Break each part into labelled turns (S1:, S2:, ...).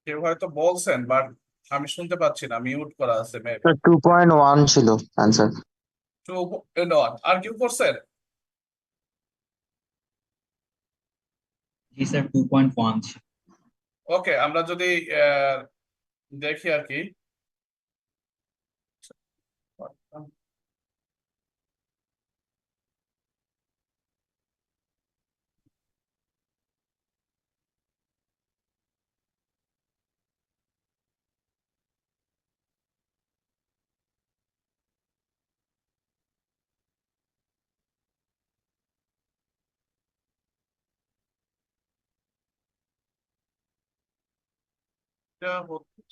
S1: কেউ হয়তো বলছেন, বাট আমি শুনতে পাচ্ছি না, মিউট করা আছে মেবি।
S2: 2.1 ছিল অ্যান্সার।
S1: টু নট, আর কেউ করছেন?
S3: জি স্যার, 2.1 ছিল।
S1: ওকে, আমরা যদি আহ, দেখি আর কি।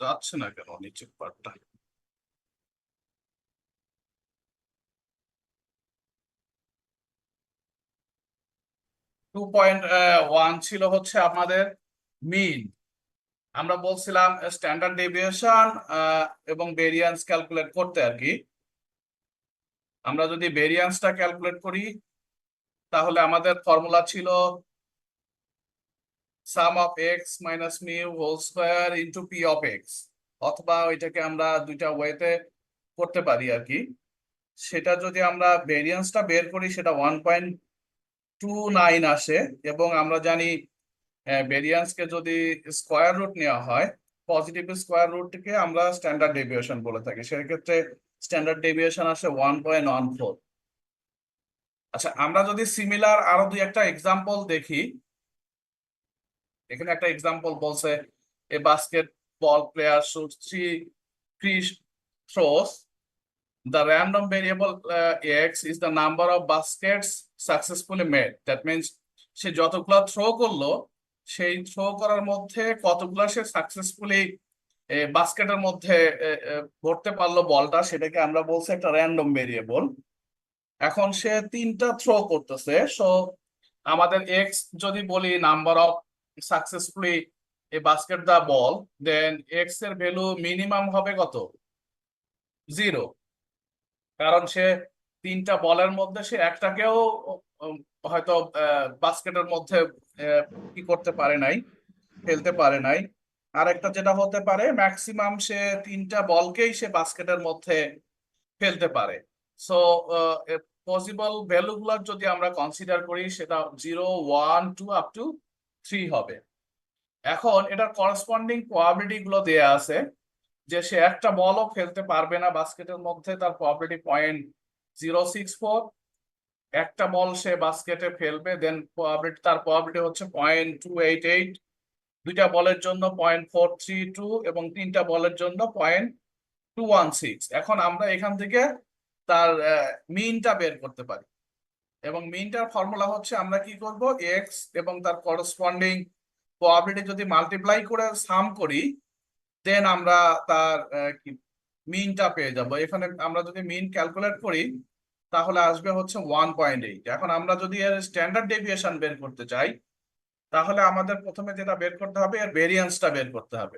S1: যাচ্ছে না কেন নিচের পার্টটা? 2.1 ছিল হচ্ছে আমাদের মিন। আমরা বলছিলাম স্ট্যান্ডার্ড ডেভিয়েশন এবং ভেরিয়েন্স ক্যালকুলেট করতে আর কি। আমরা যদি ভেরিয়েন্সটা ক্যালকুলেট করি, তাহলে আমাদের ফর্মুলা ছিল sum of x minus mu whole square into P of x, অথবা ওইটাকে আমরা দুইটা ওয়েতে করতে পারি আর কি। সেটা যদি আমরা ভেরিয়েন্সটা বের করি, সেটা 1.29 আসে। এবং আমরা জানি ভেরিয়েন্সকে যদি স্কোয়ার রুট নেওয়া হয়, পজিটিভ স্কোয়ার রুটকে আমরা স্ট্যান্ডার্ড ডেভিয়েশন বলে থাকি, সেক্ষেত্রে স্ট্যান্ডার্ড ডেভিয়েশন আসে 1.14। আচ্ছা, আমরা যদি সিমিলার আরো দুই একটা এক্সাম্পল দেখি। এখানে একটা এক্সাম্পল বলছে, a basketball player shoot three throws, the random variable x is the number of baskets successfully made. That means সে যতগুলা থ্রো করলো, সেই থ্রো করার মধ্যে কতগুলা সে সাকসেসফুলি বাস্কেটের মধ্যে ভরতে পারলো বলটা, সেটাকে আমরা বলছি একটা র্যান্ডম ভেরিয়েবল। এখন সে তিনটা থ্রো করতেছে, সো আমাদের এক্স যদি বলি number of successfully a basket the ball, then X এর ভ্যালু মিনিমাম হবে কত? 0। কারণ সে তিনটা বলের মধ্যে সে একটাকেও উম, হয়তো বাস্কেটের মধ্যে আহ, কি করতে পারে নাই, ফেলতে পারে নাই। আর একটা যেটা হতে পারে, ম্যাক্সিমাম সে তিনটা বলকেই সে বাস্কেটের মধ্যে ফেলতে পারে। সো পসিবল ভ্যালু গুলো যদি আমরা কনসিডার করি, সেটা 0, 1, 2 আপ টু 3 হবে। এখন এটার করসপন্ডিং প্রবাবিলিটি গুলো দেয়া আছে, যে সে একটা বলও ফেলতে পারবে না বাস্কেটের মধ্যে, তার প্রবাবিলিটি 0.064। একটা বল সে বাস্কেটে ফেলবে, দেন তার প্রবাবিলিটি হচ্ছে 0.288। দুইটা বলের জন্য 0.432, এবং তিনটা বলের জন্য 0.216। এখন আমরা এখান থেকে তার মিনটা বের করতে পারি, এবং মিনটার ফর্মুলা হচ্ছে, আমরা কি করব, এক্স এবং তার করসপন্ডিং প্রবাবিলিটি যদি মাল্টিপ্লাই করে সাম করি, দেন আমরা তার কি মিনটা পেয়ে যাব। এখানে আমরা যদি মিন ক্যালকুলেট করি, তাহলে আসবে হচ্ছে 1.8। এখন আমরা যদি এর স্ট্যান্ডার্ড ডেভিয়েশন বের করতে চাই, তাহলে আমাদের প্রথমে যেটা বের করতে হবে, এর ভেরিয়েন্সটা বের করতে হবে।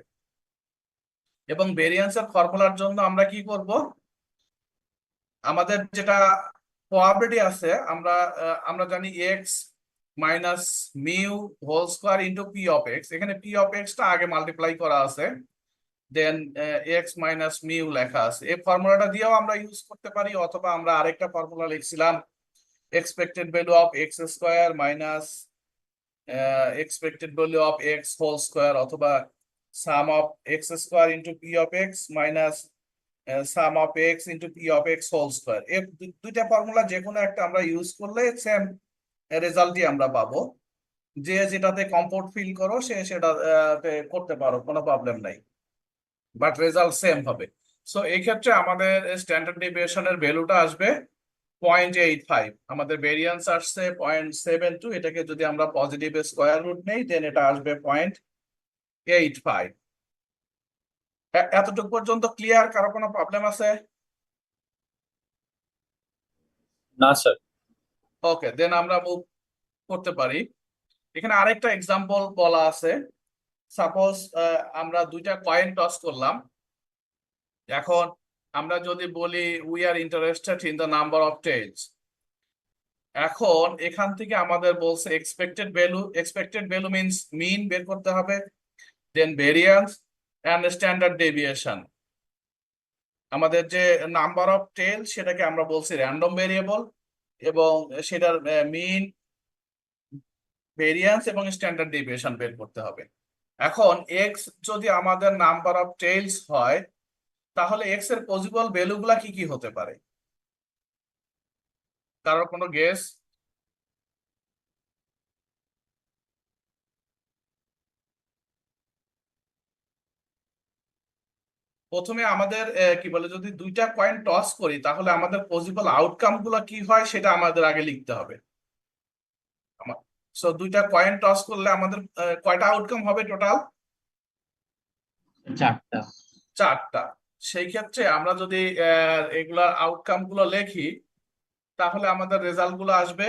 S1: এবং ভেরিয়েন্সের ফর্মুলার জন্য আমরা কি করব, আমাদের যেটা প্রবাবিলিটি আছে, আমরা জানি X minus mu whole square into P of x. এখানে পি অফ এক্সটা আগে মাল্টিপ্লাই করা আছে, দেন এক্স মাইনাস মিউ লেখা আছে। এই ফর্মুলাটা দিয়েও আমরা ইউজ করতে পারি, অথবা আমরা আরেকটা ফর্মুলা লিখছিলাম, expected value of x square minus expected value of x whole square, অথবা sum of x square into P of x minus sum of x into P of x whole square. এই দুইটা formula যে কোনো একটা আমরা use করলে same রেজাল্টই আমরা পাবো। যে যেটাতে কমফোর্ট ফিল করো সে সেটা করতে পারো, কোনো প্রবলেম নাই, বাট রেজাল্ট সেম হবে। সো এই ক্ষেত্রে আমাদের স্ট্যান্ডার্ড ডেভিয়েশনের ভ্যালুটা আসবে 0.85। আমাদের ভেরিয়েন্স আসছে 0.72। এটাকে যদি আমরা পজিটিভ স্কোয়ার রুট নেই, দেন এটা আসবে 0.85। এতটুকু পর্যন্ত ক্লিয়ার? কারো কোনো প্রবলেম আছে?
S3: না স্যার।
S1: ওকে, দেন আমরা মুভ করতে পারি। এখানে আরেকটা এক্সাম্পল বলা আছে। সাপোজ আমরা দুইটা কয়েন টস করলাম। এখন আমরা যদি বলি we are interested in the number of tails. এখন এখান থেকে আমাদের বলছে এক্সপেক্টেড ভ্যালু মিনস মিন বের করতে হবে, দেন ভেরিয়েন্স, and standard deviation. আমাদের যে নাম্বার অফ টেল সেটাকে আমরা বলছি র্যান্ডম ভেরিয়েবল, এবং সেটার মিন, ভেরিয়েন্স এবং স্ট্যান্ডার্ড ডেভিয়েশন বের করতে হবে। এখন এক্স যদি আমাদের নাম্বার অফ টেলস হয়, তাহলে এক্স এর পসিবল ভ্যালুগুলা কি কি হতে পারে? কারোর কোনো গেস? প্রথমে আমাদের কি বলে, যদি দুইটা কয়েন টস করি তাহলে আমাদের পসিবল আউটকাম গুলো কি হয় সেটা আমাদের আগে লিখতে হবে। সো দুইটা কয়েন টস করলে আমাদের কয়টা আউটকাম হবে টোটাল?
S3: 4টা।
S1: 4টা। সেই ক্ষেত্রে আমরা যদি এগুলার আউটকাম গুলো লিখি, তাহলে আমাদের রেজাল্ট গুলো আসবে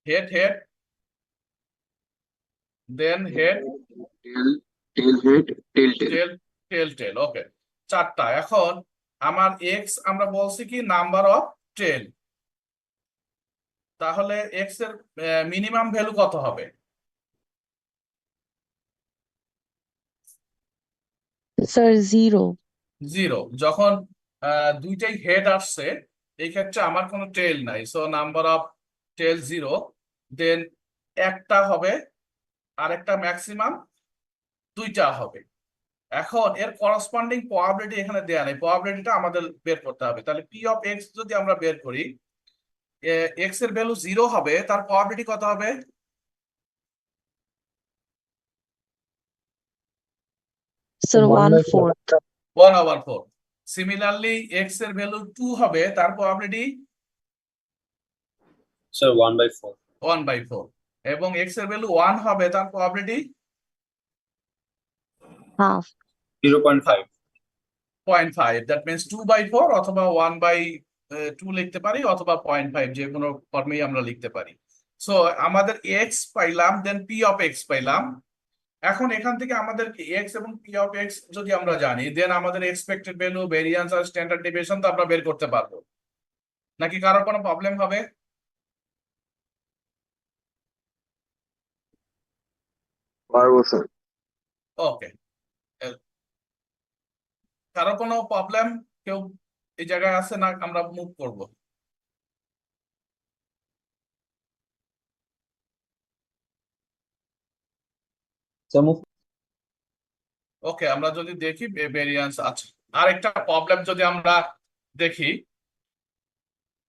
S1: head head, then head,
S2: Tail head, tail tail.
S1: Tail, tail tail. Okay, 4টা। এখন আমার এক্স আমরা বলছি কি নাম্বার অফ টেল, তাহলে এক্স এর মিনিমাম ভ্যালু কত হবে?
S4: স্যার 0।
S1: 0। যখন দুইটাই হেড আসছে, এই ক্ষেত্রে আমার কোনো টেল নাই, সো নাম্বার অফ টেল 0, দেন একটা হবে, আরেকটা ম্যাক্সিমাম 2টা হবে। এখন এর করসপন্ডিং প্রবাবিলিটি এখানে দেয়া নেই, প্রবাবিলিটিটা আমাদের বের করতে হবে। তাহলে পি অফ এক্স যদি আমরা বের করি, এক্স এর ভ্যালু 0 হবে, তার প্রবাবিলিটি কত হবে?
S4: স্যার 1/4।
S1: 1/4। সিমিলারলি এক্স এর ভ্যালু 2 হবে, তার প্রবাবিলিটি
S3: Sir, 1/4.
S1: 1/4। এবং এক্স এর ভ্যালু 1 হবে, তার প্রবাবিলিটি
S4: হাফ।
S3: 0.5.
S1: 0.5। দ্যাট মিনস 2/4 অথবা 1/2 লিখতে পারি, অথবা 0.5, যে কোনো ফর্মেই আমরা লিখতে পারি। সো আমাদের এক্স পাইলাম, দেন পি অফ এক্স পাইলাম। এখন এখান থেকে আমাদের এক্স এবং পি অফ এক্স যদি আমরা জানি, দেন আমাদের এক্সপেক্টেড ভ্যালু, ভেরিয়েন্স আর স্ট্যান্ডার্ড ডেভিয়েশন তো আমরা বের করতে পারবো। নাকি কারোর কোনো প্রবলেম হবে?
S2: পারবো স্যার।
S1: ওকে, কারো কোনো প্রবলেম? কেউ এই জায়গায় আছে না? আমরা মুভ করব।
S3: So move.
S1: ওকে, আমরা যদি দেখি ভেরিয়েন্স আছে। আরেকটা প্রবলেম যদি আমরা দেখি,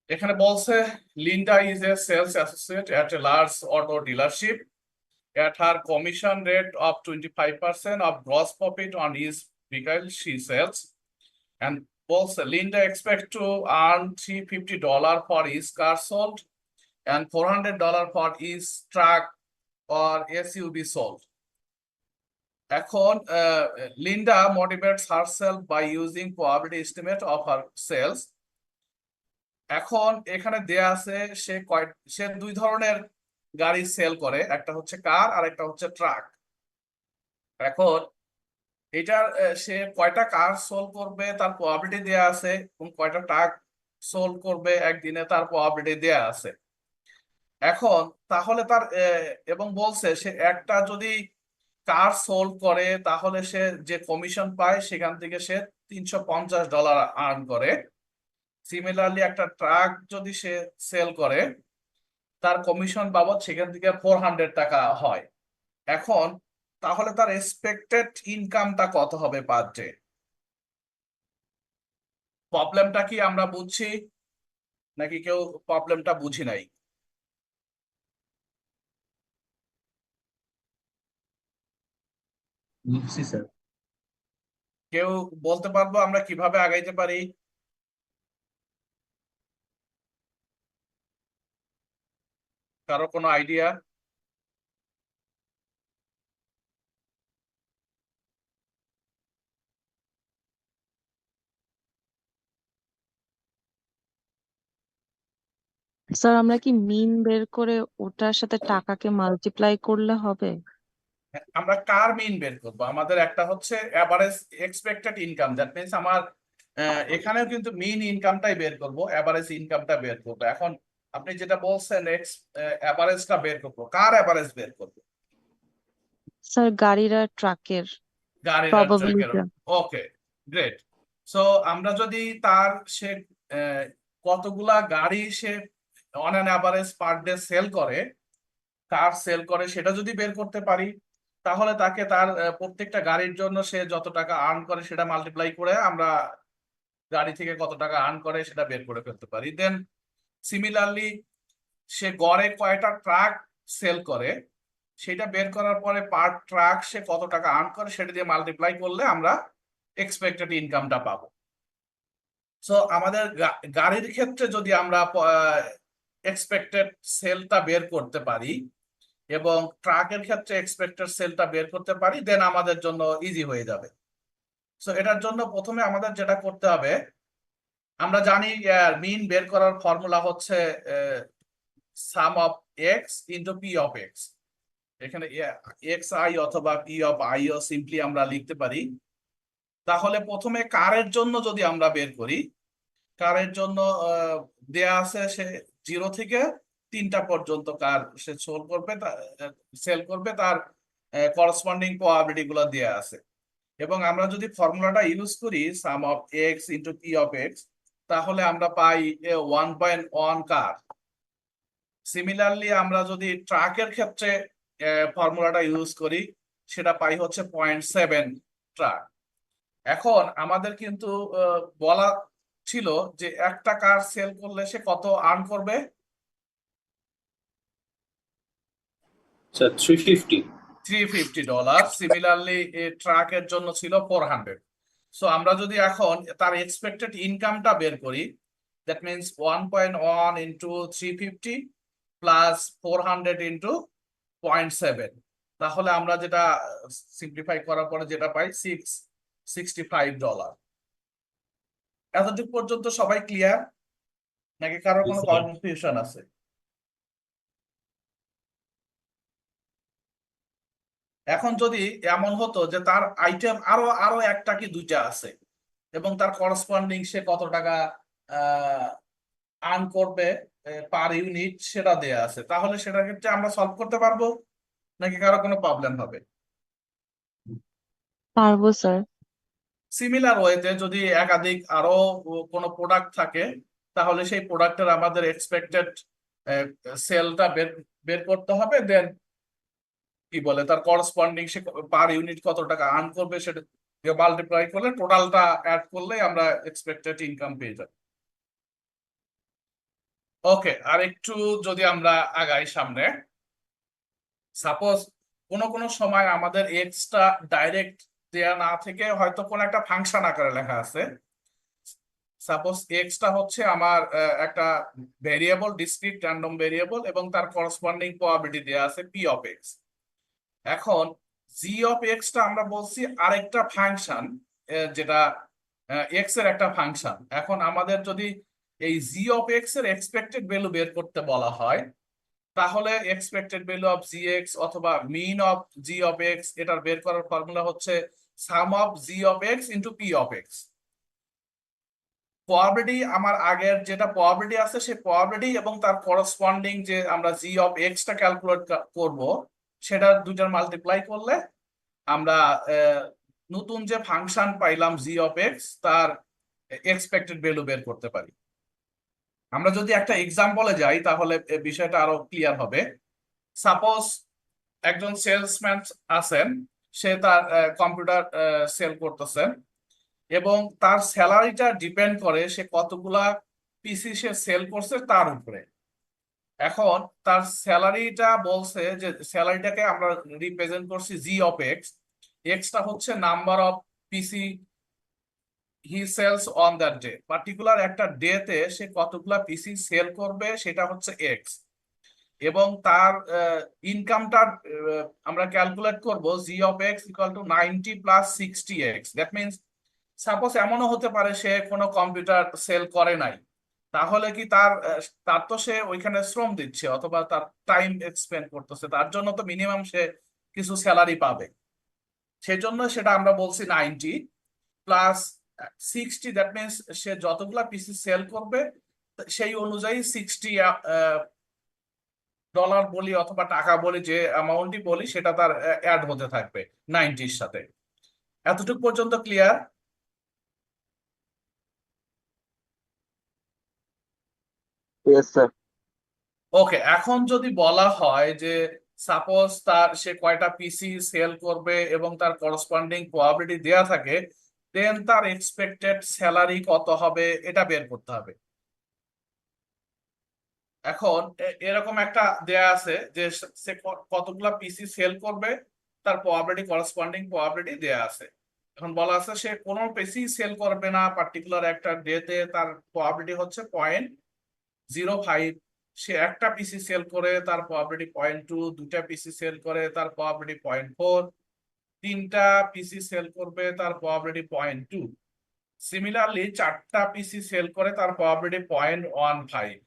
S1: এখানে বলছে Linda is a sales associate at a large auto dealership at her commission rate of 25% of gross profit on each vehicle she sells, and also Linda expects to earn $350 for each car sold and $400 for each truck or SUV sold. এখন Linda motivates herself by using probability estimate of her sales. এখন এখানে দেয়া আছে সে 2 ধরনের গাড়ি sell করে, একটা হচ্ছে কার আর একটা হচ্ছে ট্রাক। এখন এটার সে কয়টা কার সোল করবে তার প্রবাবিলিটি দেয়া আছে, এবং কয়টা ট্রাক সোল করবে একদিনে তার প্রবাবিলিটি দেয়া আছে। এখন তাহলে তার এবং বলছে সে একটা যদি কার সোল করে, তাহলে সে যে কমিশন পায় সেখান থেকে সে $350 আর্ন করে। সিমিলারলি একটা ট্রাক যদি সে সেল করে, তার কমিশন বাবদ সেখান থেকে $400 হয়। এখন তাহলে তার এক্সপেক্টেড ইনকামটা কত হবে পার ডে? প্রবলেমটা কি আমরা বুঝছি, নাকি কেউ প্রবলেমটা বুঝি নাই?
S3: বুঝছি স্যার।
S1: কেউ বলতে পারবো আমরা কিভাবে আগাইতে পারি? কারো কোনো আইডিয়া?
S4: স্যার আমরা কি মিন বের করে ওটার সাথে টাকাকে মাল্টিপ্লাই করলে হবে?
S1: আমরা কার মিন বের করবো? আমাদের একটা হচ্ছে average expected income, that means আমার এখানেও কিন্তু মিন ইনকামটাই বের করব, এভারেজ ইনকামটা বের করবো। এখন আপনি যেটা বলছেন এভারেজটা বের করবো, কার এভারেজ বের করবো?
S4: স্যার গাড়ির আর ট্রাকের।
S1: গাড়ির আর ট্রাকের।
S4: প্রবাবিলিটি।
S1: ওকে, গ্রেট। সো আমরা যদি তার সে কতগুলা গাড়ি সে on an average per day sale করে, কার সেল করে সেটা যদি বের করতে পারি, তাহলে তাকে তার প্রত্যেকটা গাড়ির জন্য সে যত টাকা আর্ন করে সেটা মাল্টিপ্লাই করে আমরা গাড়ি থেকে কত টাকা আর্ন করে সেটা বের করে ফেলতে পারি। দেন সিমিলারলি সে গড়ে কয়টা ট্রাক সেল করে সেটা বের করার পরে পার ট্রাক সে কত টাকা আর্ন করে সেটা দিয়ে মাল্টিপ্লাই করলে আমরা এক্সপেক্টেড ইনকামটা পাবো। সো আমাদের গাড়ির ক্ষেত্রে যদি আমরা এক্সপেক্টেড সেলটা বের করতে পারি এবং ট্রাকের ক্ষেত্রে এক্সপেক্টেড সেলটা বের করতে পারি, দেন আমাদের জন্য ইজি হয়ে যাবে। সো এটার জন্য প্রথমে আমাদের যেটা করতে হবে, আমরা জানি মিন বের করার ফর্মুলা হচ্ছে sum of x into P of x. এখানে এক্স আই অথবা পি অফ আই ও সিম্পলি আমরা লিখতে পারি। তাহলে প্রথমে কারের জন্য যদি আমরা বের করি, কারের জন্য দেয়া আছে সে 0 থেকে 3টা পর্যন্ত কার সে সেল করবে, তার করসপন্ডিং প্রবাবিলিটি গুলো দেয়া আছে। এবং আমরা যদি ফর্মুলাটা ইউজ করি sum of x into P of x, তাহলে আমরা পাই 1.1 কার। সিমিলারলি আমরা যদি ট্রাকের ক্ষেত্রে ফর্মুলাটা ইউজ করি, সেটা পাই হচ্ছে 0.7 ট্রাক। এখন আমাদের কিন্তু বলা ছিল যে একটা কার সেল করলে সে কত আর্ন করবে?
S3: Sir, 350.
S1: $350। সিমিলারলি ট্রাকের জন্য ছিল 400। সো আমরা যদি এখন তার এক্সপেক্টেড ইনকামটা বের করি, that means 1.1 into 350 plus 400 into 0.7, তাহলে আমরা যেটা সিম্পলিফাই করার পরে যেটা পাই $665। এতটুকু পর্যন্ত সবাই ক্লিয়ার, নাকি কারোর
S3: Yes,
S1: কোনো
S3: sir.
S1: কনফিউশন আছে? এখন যদি এমন হতো যে তার আইটেম আরো আরো একটা কি দুইটা আছে এবং তার করসপন্ডিং সে কত টাকা আর্ন করবে পার ইউনিট সেটা দেয়া আছে, তাহলে সেটার ক্ষেত্রে আমরা সলভ করতে পারবো, নাকি কারো কোনো প্রবলেম হবে?
S4: পারবো স্যার।
S1: সিমিলার ওয়েতে যদি একাধিক আরো কোনো প্রোডাক্ট থাকে, তাহলে সেই প্রোডাক্টের আমাদের এক্সপেক্টেড সেলটা বের বের করতে হবে, দেন কি বলে তার করসপন্ডিং সে পার ইউনিট কত টাকা আর্ন করবে সেটা মাল্টিপ্লাই করলে টোটালটা অ্যাড করলে আমরা এক্সপেক্টেড ইনকাম পেয়ে যাই। ওকে, আর একটু যদি আমরা আগাই সামনে, সাপোজ কোনো সময় আমাদের এক্সটা ডাইরেক্ট দেয়া না থেকে হয়তো কোনো একটা ফাংশন আকারে লেখা আছে। সাপোজ এক্সটা হচ্ছে আমার একটা ভেরিয়েবল, ডিসক্রিট র্যান্ডম ভেরিয়েবল, এবং তার করসপন্ডিং প্রবাবিলিটি দেয়া আছে পি অফ এক্স। এখন জি অফ এক্সটা আমরা বলছি আরেকটা ফাংশন, যেটা এক্স এর একটা ফাংশন। এখন আমাদের যদি এই জি অফ এক্স এর এক্সপেক্টেড ভ্যালু বের করতে বলা হয়, তাহলে expected value of G x অথবা mean of G of x, এটার বের করার ফর্মুলা হচ্ছে sum of G of x into P of x. Probability আমার আগের যেটা প্রবাবিলিটি আছে সেই প্রবাবিলিটি এবং তার করসপন্ডিং যে আমরা জি অফ এক্সটা ক্যালকুলেট করব, সেটা দুইটার মাল্টিপ্লাই করলে আমরা নতুন যে ফাংশন পাইলাম জি অফ এক্স, তার এক্সপেক্টেড ভ্যালু বের করতে পারি। আমরা যদি একটা এক্সাম্পলে যাই তাহলে বিষয়টা আরো ক্লিয়ার হবে। সাপোজ একজন সেলসম্যান আছেন, সে তার কম্পিউটার সেল করতেছেন এবং তার স্যালারিটা ডিপেন্ড করে সে কতগুলা পিসি সে সেল করছে তার উপরে। এখন তার স্যালারিটা বলছে যে স্যালারিটাকে আমরা রিপ্রেজেন্ট করছি জি অফ এক্স, এক্সটা হচ্ছে number of PC he sells on that day, particular একটা ডেতে সে কতগুলা পিসি সেল করবে সেটা হচ্ছে এক্স, এবং তার ইনকামটা আমরা ক্যালকুলেট করব G of x equal to 90 plus 60x। That means suppose এমনও হতে পারে সে কোনো কম্পিউটার সেল করে নাই, তাহলে কি তার তো সে ওইখানে শ্রম দিচ্ছে অথবা তার টাইম এক্সপেন্ড করতেছে, তার জন্য তো মিনিমাম সে কিছু স্যালারি পাবে। সেজন্য সেটা আমরা বলছি 90 প্লাস 60, দ্যাট মিনস সে যতগুলা পিসি সেল করবে সেই অনুযায়ী $60 বলি অথবা টাকা বলি, যে অ্যামাউন্টই বলি সেটা তার অ্যাড হতে থাকবে 90-র সাথে। এতটুকু পর্যন্ত ক্লিয়ার?
S2: Yes, sir.
S1: ওকে, এখন যদি বলা হয় যে সাপোজ সে কয়টা পিসি সেল করবে এবং তার করসপন্ডিং প্রবাবিলিটি দেয়া থাকে, দেন তার এক্সপেক্টেড স্যালারি কত হবে এটা বের করতে হবে। এখন এরকম একটা দেয়া আছে যে সে কতগুলা পিসি সেল করবে, তার প্রবাবিলিটি, করসপন্ডিং প্রবাবিলিটি দেয়া আছে। এখন বলা আছে সে কোনো পিসি সেল করবে না পার্টিকুলার একটা ডেতে, তার প্রবাবিলিটি হচ্ছে 0.05। সে একটা পিসি সেল করে তার প্রবাবিলিটি 0.2, দুটা পিসি সেল করে তার প্রবাবিলিটি 0.4, তিনটা পিসি সেল করবে তার প্রবাবিলিটি 0.2, সিমিলারলি চারটা পিসি সেল করে তার প্রবাবিলিটি 0.15।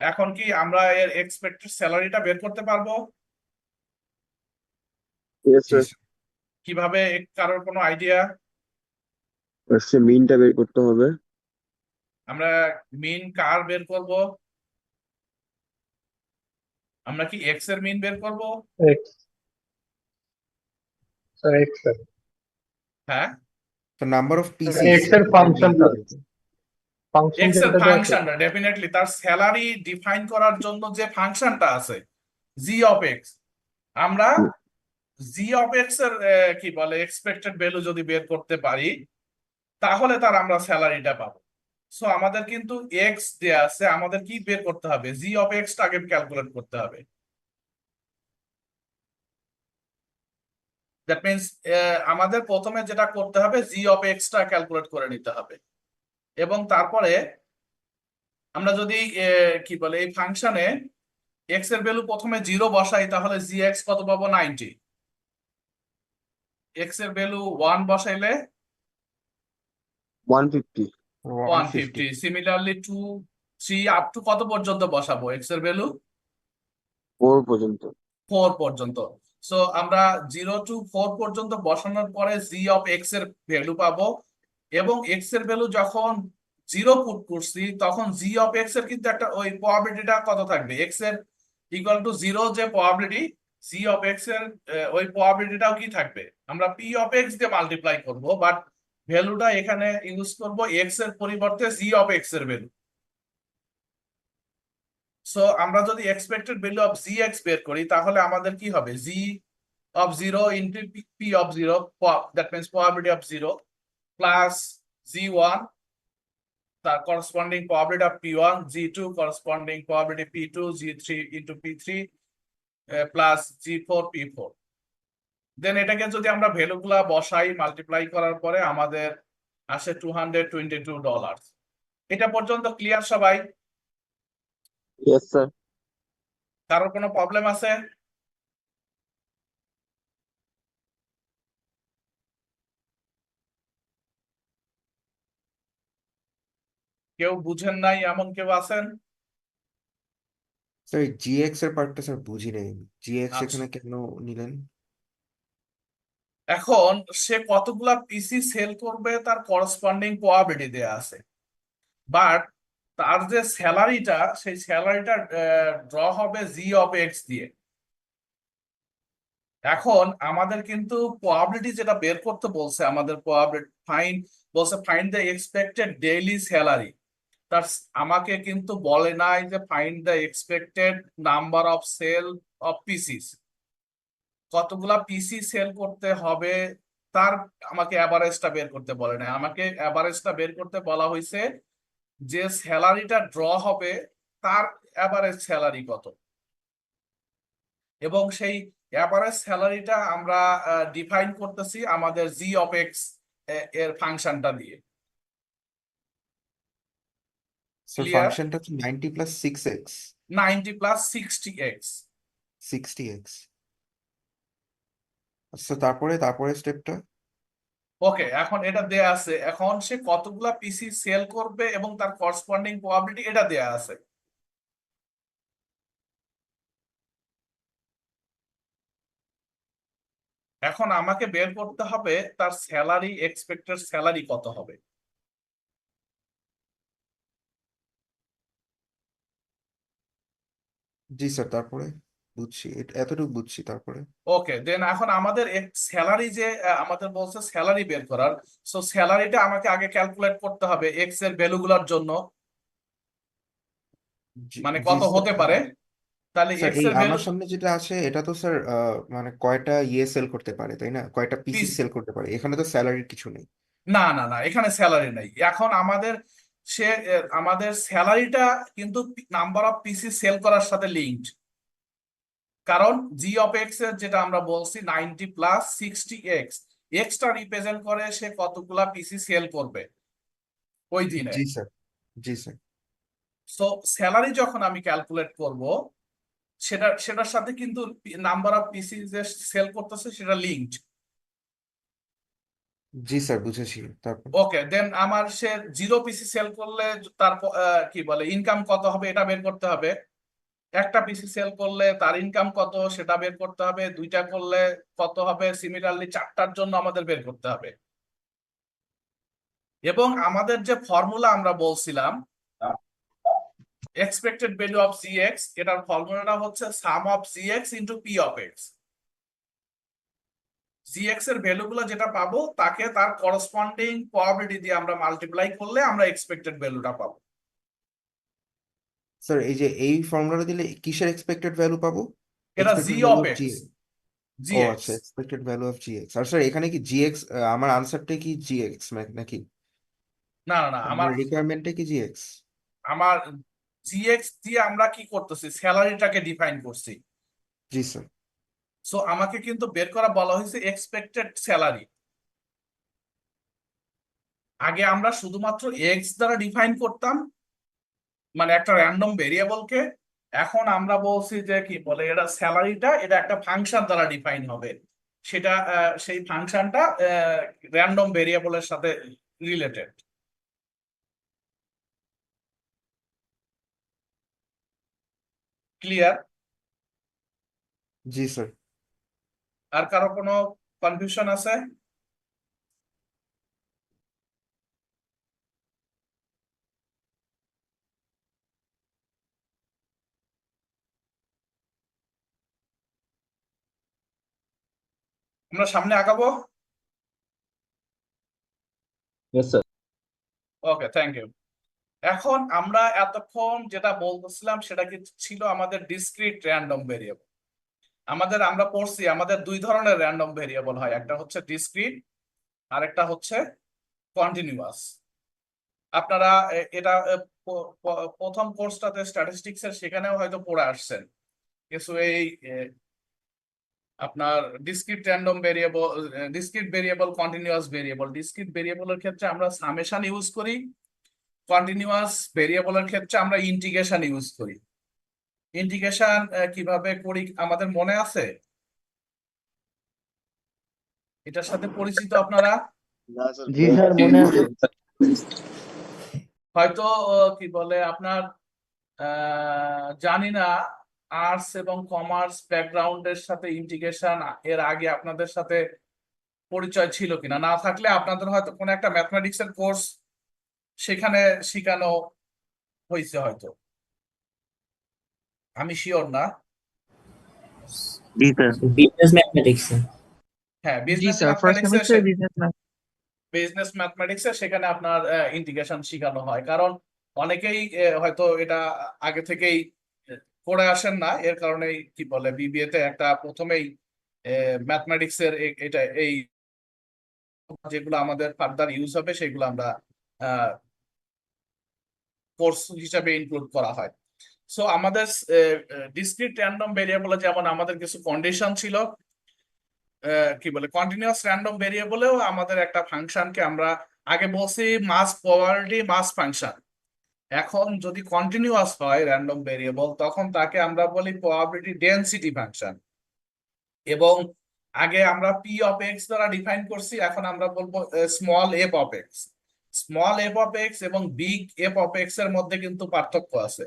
S1: এখন কি আমরা এর এক্সপেক্টেড স্যালারিটা বের করতে পারবো?
S2: Yes,
S5: জি
S2: sir.
S5: স্যার।
S1: কিভাবে, কারোর কোনো আইডিয়া?
S2: ফার্স্টে মিনটা বের করতে হবে।
S1: আমরা মিন কার বের করব? আমরা কি এক্স এর মিন বের করব?
S6: X, sir, X, sir.
S1: হ্যাঁ,
S5: তো নাম্বার অফ পিসি
S6: X এর ফাংশনটা ফাংশন
S1: এক্স এর
S6: যেটা দেওয়া আছে
S1: ফাংশনটা ডেফিনেটলি তার স্যালারি ডিফাইন করার জন্য যে ফাংশনটা আছে জি অফ এক্স, আমরা জি অফ এক্স এর কি বলে এক্সপেক্টেড ভ্যালু যদি বের করতে পারি তাহলে তার আমরা স্যালারিটা পাবো। সো আমাদের কিন্তু এক্স দেয়া আছে, আমাদের কি বের করতে হবে? জি অফ এক্স টা আগে ক্যালকুলেট করতে হবে। দ্যাট মিনস আমাদের প্রথমে যেটা করতে হবে জি অফ এক্স টা ক্যালকুলেট করে নিতে হবে, এবং তারপরে আমরা যদি কি বলে এই ফাংশনে এক্স এর ভ্যালু প্রথমে 0 বসাই তাহলে জি এক্স কত পাবো? 90। এক্স এর ভ্যালু 1 বসাইলে
S2: 150,
S1: 150। সিমিলারলি 2, 3 আপ টু কত পর্যন্ত বসাবো এক্স এর ভ্যালু?
S2: 4 পর্যন্ত।
S1: 4 পর্যন্ত। সো আমরা 0 to 4 পর্যন্ত বসানোর পরে জি অফ এক্স এর ভ্যালু পাবো, এবং এক্স এর ভ্যালু যখন 0 পুট করছি তখন জি অফ এক্স এর কিন্তু একটা ওই প্রবাবিলিটিটা কত থাকবে? এক্স এর ইকুয়াল টু 0 যে প্রবাবিলিটি, জি অফ এক্স এর ওই প্রবাবিলিটিটাও কি থাকবে? আমরা পি অফ এক্স দিয়ে মাল্টিপ্লাই করব, বাট ভ্যালুটা এখানে ইউজ করব এক্স এর পরিবর্তে জি অফ এক্স এর ভ্যালু। সো আমরা যদি expected value of G x বের করি তাহলে আমাদের কি হবে? জি of 0 into P of 0, that means probability of 0, plus G one তার corresponding probability of P one, জি2 corresponding probability পি2, জি3 into পি3, plus জি4 পি4। দেন এটাকে যদি আমরা ভ্যালুগুলা বসাই মাল্টিপ্লাই করার পরে আমাদের আসে $222। এটা পর্যন্ত ক্লিয়ার সবাই?
S2: Yes, sir.
S1: কারোর কোনো প্রবলেম আছে? কেউ বুঝেন নাই এমন কেউ আছেন?
S5: স্যার জিএক্স এর পার্টটা স্যার বুঝি নাই। জিএক্স
S1: আচ্ছা,
S5: এখানে কেন নিলেন?
S1: এখন সে কতগুলা পিসি সেল করবে তার করসপন্ডিং প্রবাবিলিটি দেয়া আছে, বাট তার যে স্যালারিটা সেই স্যালারিটা ড্র হবে জি অফ এক্স দিয়ে। এখন আমাদের কিন্তু প্রবাবিলিটি যেটা বের করতে বলছে, আমাদের প্রবাবিলিটি বলছে find the expected daily salary. তার আমাকে কিন্তু বলে নাই যে find the expected number of sale of pieces, কতগুলা পিসি সেল করতে হবে তার আমাকে অ্যাভারেজটা বের করতে বলে নাই। আমাকে অ্যাভারেজটা বের করতে বলা হয়েছে যে স্যালারিটা ড্র হবে তার অ্যাভারেজ স্যালারি কত, এবং সেই অ্যাভারেজ স্যালারিটা আমরা ডিফাইন করতেছি আমাদের জি অফ এক্স এর ফাংশনটা দিয়ে।
S5: Sir
S1: clear?
S5: ফাংশনটা তো 90 plus 6x
S1: 90 plus 60x।
S5: 60x। আচ্ছা তারপরে স্টেপটা?
S1: ওকে, এখন এটা দেয়া আছে, এখন সে কতগুলা পিসি সেল করবে এবং তার করসপন্ডিং প্রবাবিলিটি এটা দেয়া আছে। এখন আমাকে বের করতে হবে তার স্যালারি, এক্সপেক্টেড স্যালারি কত হবে।
S5: জি স্যার, তারপরে? বুঝছি, এতটুকু বুঝছি। তারপরে
S1: ওকে, দেন এখন আমাদের স্যালারি যে আমাদের বলছে স্যালারি বের করার, সো স্যালারিটা আমাকে আগে ক্যালকুলেট করতে হবে এক্স এর ভ্যালুগুলোর জন্য, মানে
S5: জি
S1: কত হতে পারে। তাহলে
S5: স্যার,
S1: এক্স
S5: এই
S1: এর ভ্যালু
S5: আমার সামনে যেটা আছে এটা তো স্যার মানে কয়টা সেল করতে পারে তাই না, কয়টা পিসি সেল করতে পারে, এখানে তো স্যালারির কিছু নেই।
S1: না না না, এখানে স্যালারি নাই। এখন আমাদের আমাদের স্যালারিটা কিন্তু নাম্বার অফ পিসি সেল করার সাথে লিঙ্কড, কারণ জি অফ এক্স এর যেটা আমরা বলছি 90 প্লাস 60x, এক্সটা রিপ্রেজেন্ট করে সে কতগুলা পিসি সেল করবে ওই দিনে।
S5: জি স্যার, জি স্যার,
S1: সো স্যালারি যখন আমি ক্যালকুলেট করব, সেটার সাথে কিন্তু নাম্বার অফ পিসি যে সেল করতেছে সেটা লিঙ্কড।
S5: জি স্যার, বুঝেছি। তারপর
S1: ওকে, দেন আমার সে 0 পিসি সেল করলে তারপর কি বলে ইনকাম কত হবে এটা বের করতে হবে। একটা পিসি সেল করলে তার ইনকাম কত সেটা বের করতে হবে, দুইটা করলে কত হবে, সিমিলারলি চারটার জন্য আমাদের বের করতে হবে। এবং আমাদের যে ফর্মুলা আমরা বলছিলাম এক্সপেক্টেড ভ্যালু অফ জিএক্স, এটার ফর্মুলাটা হচ্ছে sum of G X into P of X. G X এর ভ্যালুগুলো যেটা পাবো তাকে তার করসপন্ডিং প্রবাবিলিটি দিয়ে আমরা মাল্টিপ্লাই করলে আমরা এক্সপেক্টেড ভ্যালুটা পাবো।
S5: স্যার, এই যে এই ফর্মুলাটা দিলে কিসের এক্সপেক্টেড ভ্যালু পাবো?
S1: এটা g
S5: expected value
S1: of
S5: of G.
S1: X,
S5: ও
S1: জিএক্স।
S5: আচ্ছা, এক্সপেক্টেড ভ্যালু অফ জিএক্স। আর স্যার এখানে কি জিএক্স, আমার আনসারটা কি জিএক্স নাকি
S1: না না না,
S5: আমার রিকোয়ারমেন্টটা কি জিএক্স?
S1: আমার জিএক্স দিয়ে আমরা কি করতেছি, স্যালারিটাকে ডিফাইন করছি।
S5: জি স্যার।
S1: সো আমাকে কিন্তু বের করা বলা হয়েছে এক্সপেক্টেড স্যালারি। আগে আমরা শুধুমাত্র এক্স দ্বারা ডিফাইন করতাম, মানে একটা র্যান্ডম ভেরিয়েবলকে। এখন আমরা বলছি যে কি বলে এটা স্যালারিটা এটা একটা ফাংশন দ্বারা ডিফাইন হবে, সেটা সেই ফাংশনটা র্যান্ডম ভেরিয়েবলের সাথে রিলেটেড। ক্লিয়ার?
S5: জি স্যার।
S1: আর কারো কোনো কনফিউশন আছে? আমরা সামনে আগাবো।
S3: Yes, sir.
S1: Okay, thank you. এখন আমরা এতক্ষণ যেটা বলতেছিলাম সেটা কি ছিল আমাদের ডিসক্রিট র্যান্ডম ভেরিয়েবল। আমরা পড়ছি আমাদের দুই ধরনের র্যান্ডম ভেরিয়েবল হয়, একটা হচ্ছে ডিসক্রিট আর একটা হচ্ছে কন্টিনিউয়াস। আপনারা এটা প্রথম কোর্সটাতে স্ট্যাটিস্টিক্স এর সেখানেও হয়তো পড়ে আসছেন কিছু এই আপনার discrete random variable, discrete variable, continuous variable. Discrete ভেরিয়েবলের ক্ষেত্রে আমরা সামেশন ইউজ করি, কন্টিনিউয়াস ভেরিয়েবলের ক্ষেত্রে আমরা ইন্টিগ্রেশন ইউজ করি। ইন্টিগ্রেশন কিভাবে করি আমাদের মনে আছে? এটার সাথে পরিচিত আপনারা?
S2: জি স্যার, মনে আছে।
S1: হয়তো কি বলে আপনার জানি না আর্টস এবং কমার্স ব্যাকগ্রাউন্ডের সাথে ইন্টিগ্রেশন এর আগে আপনাদের সাথে পরিচয় ছিল কিনা। না থাকলে আপনাদের হয়তো কোনো একটা ম্যাথমেটিক্স এর কোর্স সেখানে শেখানো হয়েছে হয়তো, আমি শিওর না।
S2: জি স্যার।
S7: Business mathematics.
S1: হ্যাঁ,
S6: জি
S1: বিজনেস
S6: স্যার, ফার্স্ট
S1: ম্যাথমেটিক্স
S6: সেমিস্টারে বিজনেস ম্যাথ।
S1: বিজনেস ম্যাথমেটিক্স এ সেখানে আপনার ইন্টিগ্রেশন শেখানো হয়, কারণ অনেকেই হয়তো এটা আগে থেকেই পড়ে আসেন না, এর কারণেই কি বলে বিবিএ তে একটা প্রথমেই ম্যাথমেটিক্স এর এটা এই যেগুলো আমাদের ফার্দার ইউজ হবে সেগুলো আমরা কোর্স হিসাবে ইনক্লুড করা হয়। সো আমাদের ডিসক্রিট র্যান্ডম ভেরিয়েবলে যেমন আমাদের কিছু কন্ডিশন ছিল, কি বলে কন্টিনিউয়াস র্যান্ডম ভেরিয়েবলেও আমাদের একটা ফাংশনকে আমরা আগে বলছি মাস প্রবাবিলিটি মাস ফাংশন। এখন যদি কন্টিনিউয়াস হয় র্যান্ডম ভেরিয়েবল তখন তাকে আমরা বলি প্রবাবিলিটি ডেনসিটি ফাংশন। এবং আগে আমরা পি অফ এক্স দ্বারা ডিফাইন করছি, এখন আমরা বলবো small F of x. Small F of x এবং বিগ এফ অফ এক্স এর মধ্যে কিন্তু পার্থক্য আছে।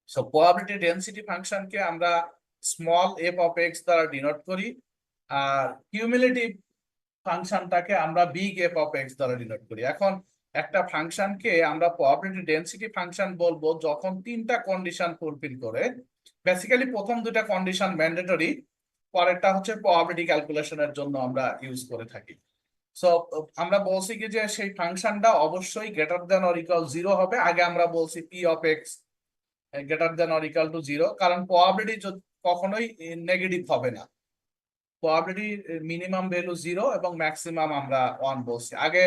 S1: সো প্রবাবিলিটি ডেনসিটি ফাংশনকে আমরা স্মল এফ অফ এক্স দ্বারা ডিনোট করি, আর কিউমুলেটিভ ফাংশনটাকে আমরা বিগ এফ অফ এক্স দ্বারা ডিনোট করি। এখন একটা ফাংশনকে আমরা প্রবাবিলিটি ডেনসিটি ফাংশন বলবো যখন তিনটা কন্ডিশন ফুলফিল করে। বেসিক্যালি প্রথম দুটা কন্ডিশন ম্যান্ডেটরি, পরেরটা হচ্ছে প্রবাবিলিটি ক্যালকুলেশনের জন্য আমরা ইউজ করে থাকি। সো আমরা বলছি কি যে সেই ফাংশনটা অবশ্যই গ্রেটার দেন অর ইকুয়াল 0 হবে। আগে আমরা বলছি P of X greater than or equal two 0, কারণ প্রবাবিলিটি কখনোই নেগেটিভ হবে না। প্রবাবিলিটি মিনিমাম ভ্যালু 0 এবং ম্যাক্সিমাম আমরা 1 বলছি। আগে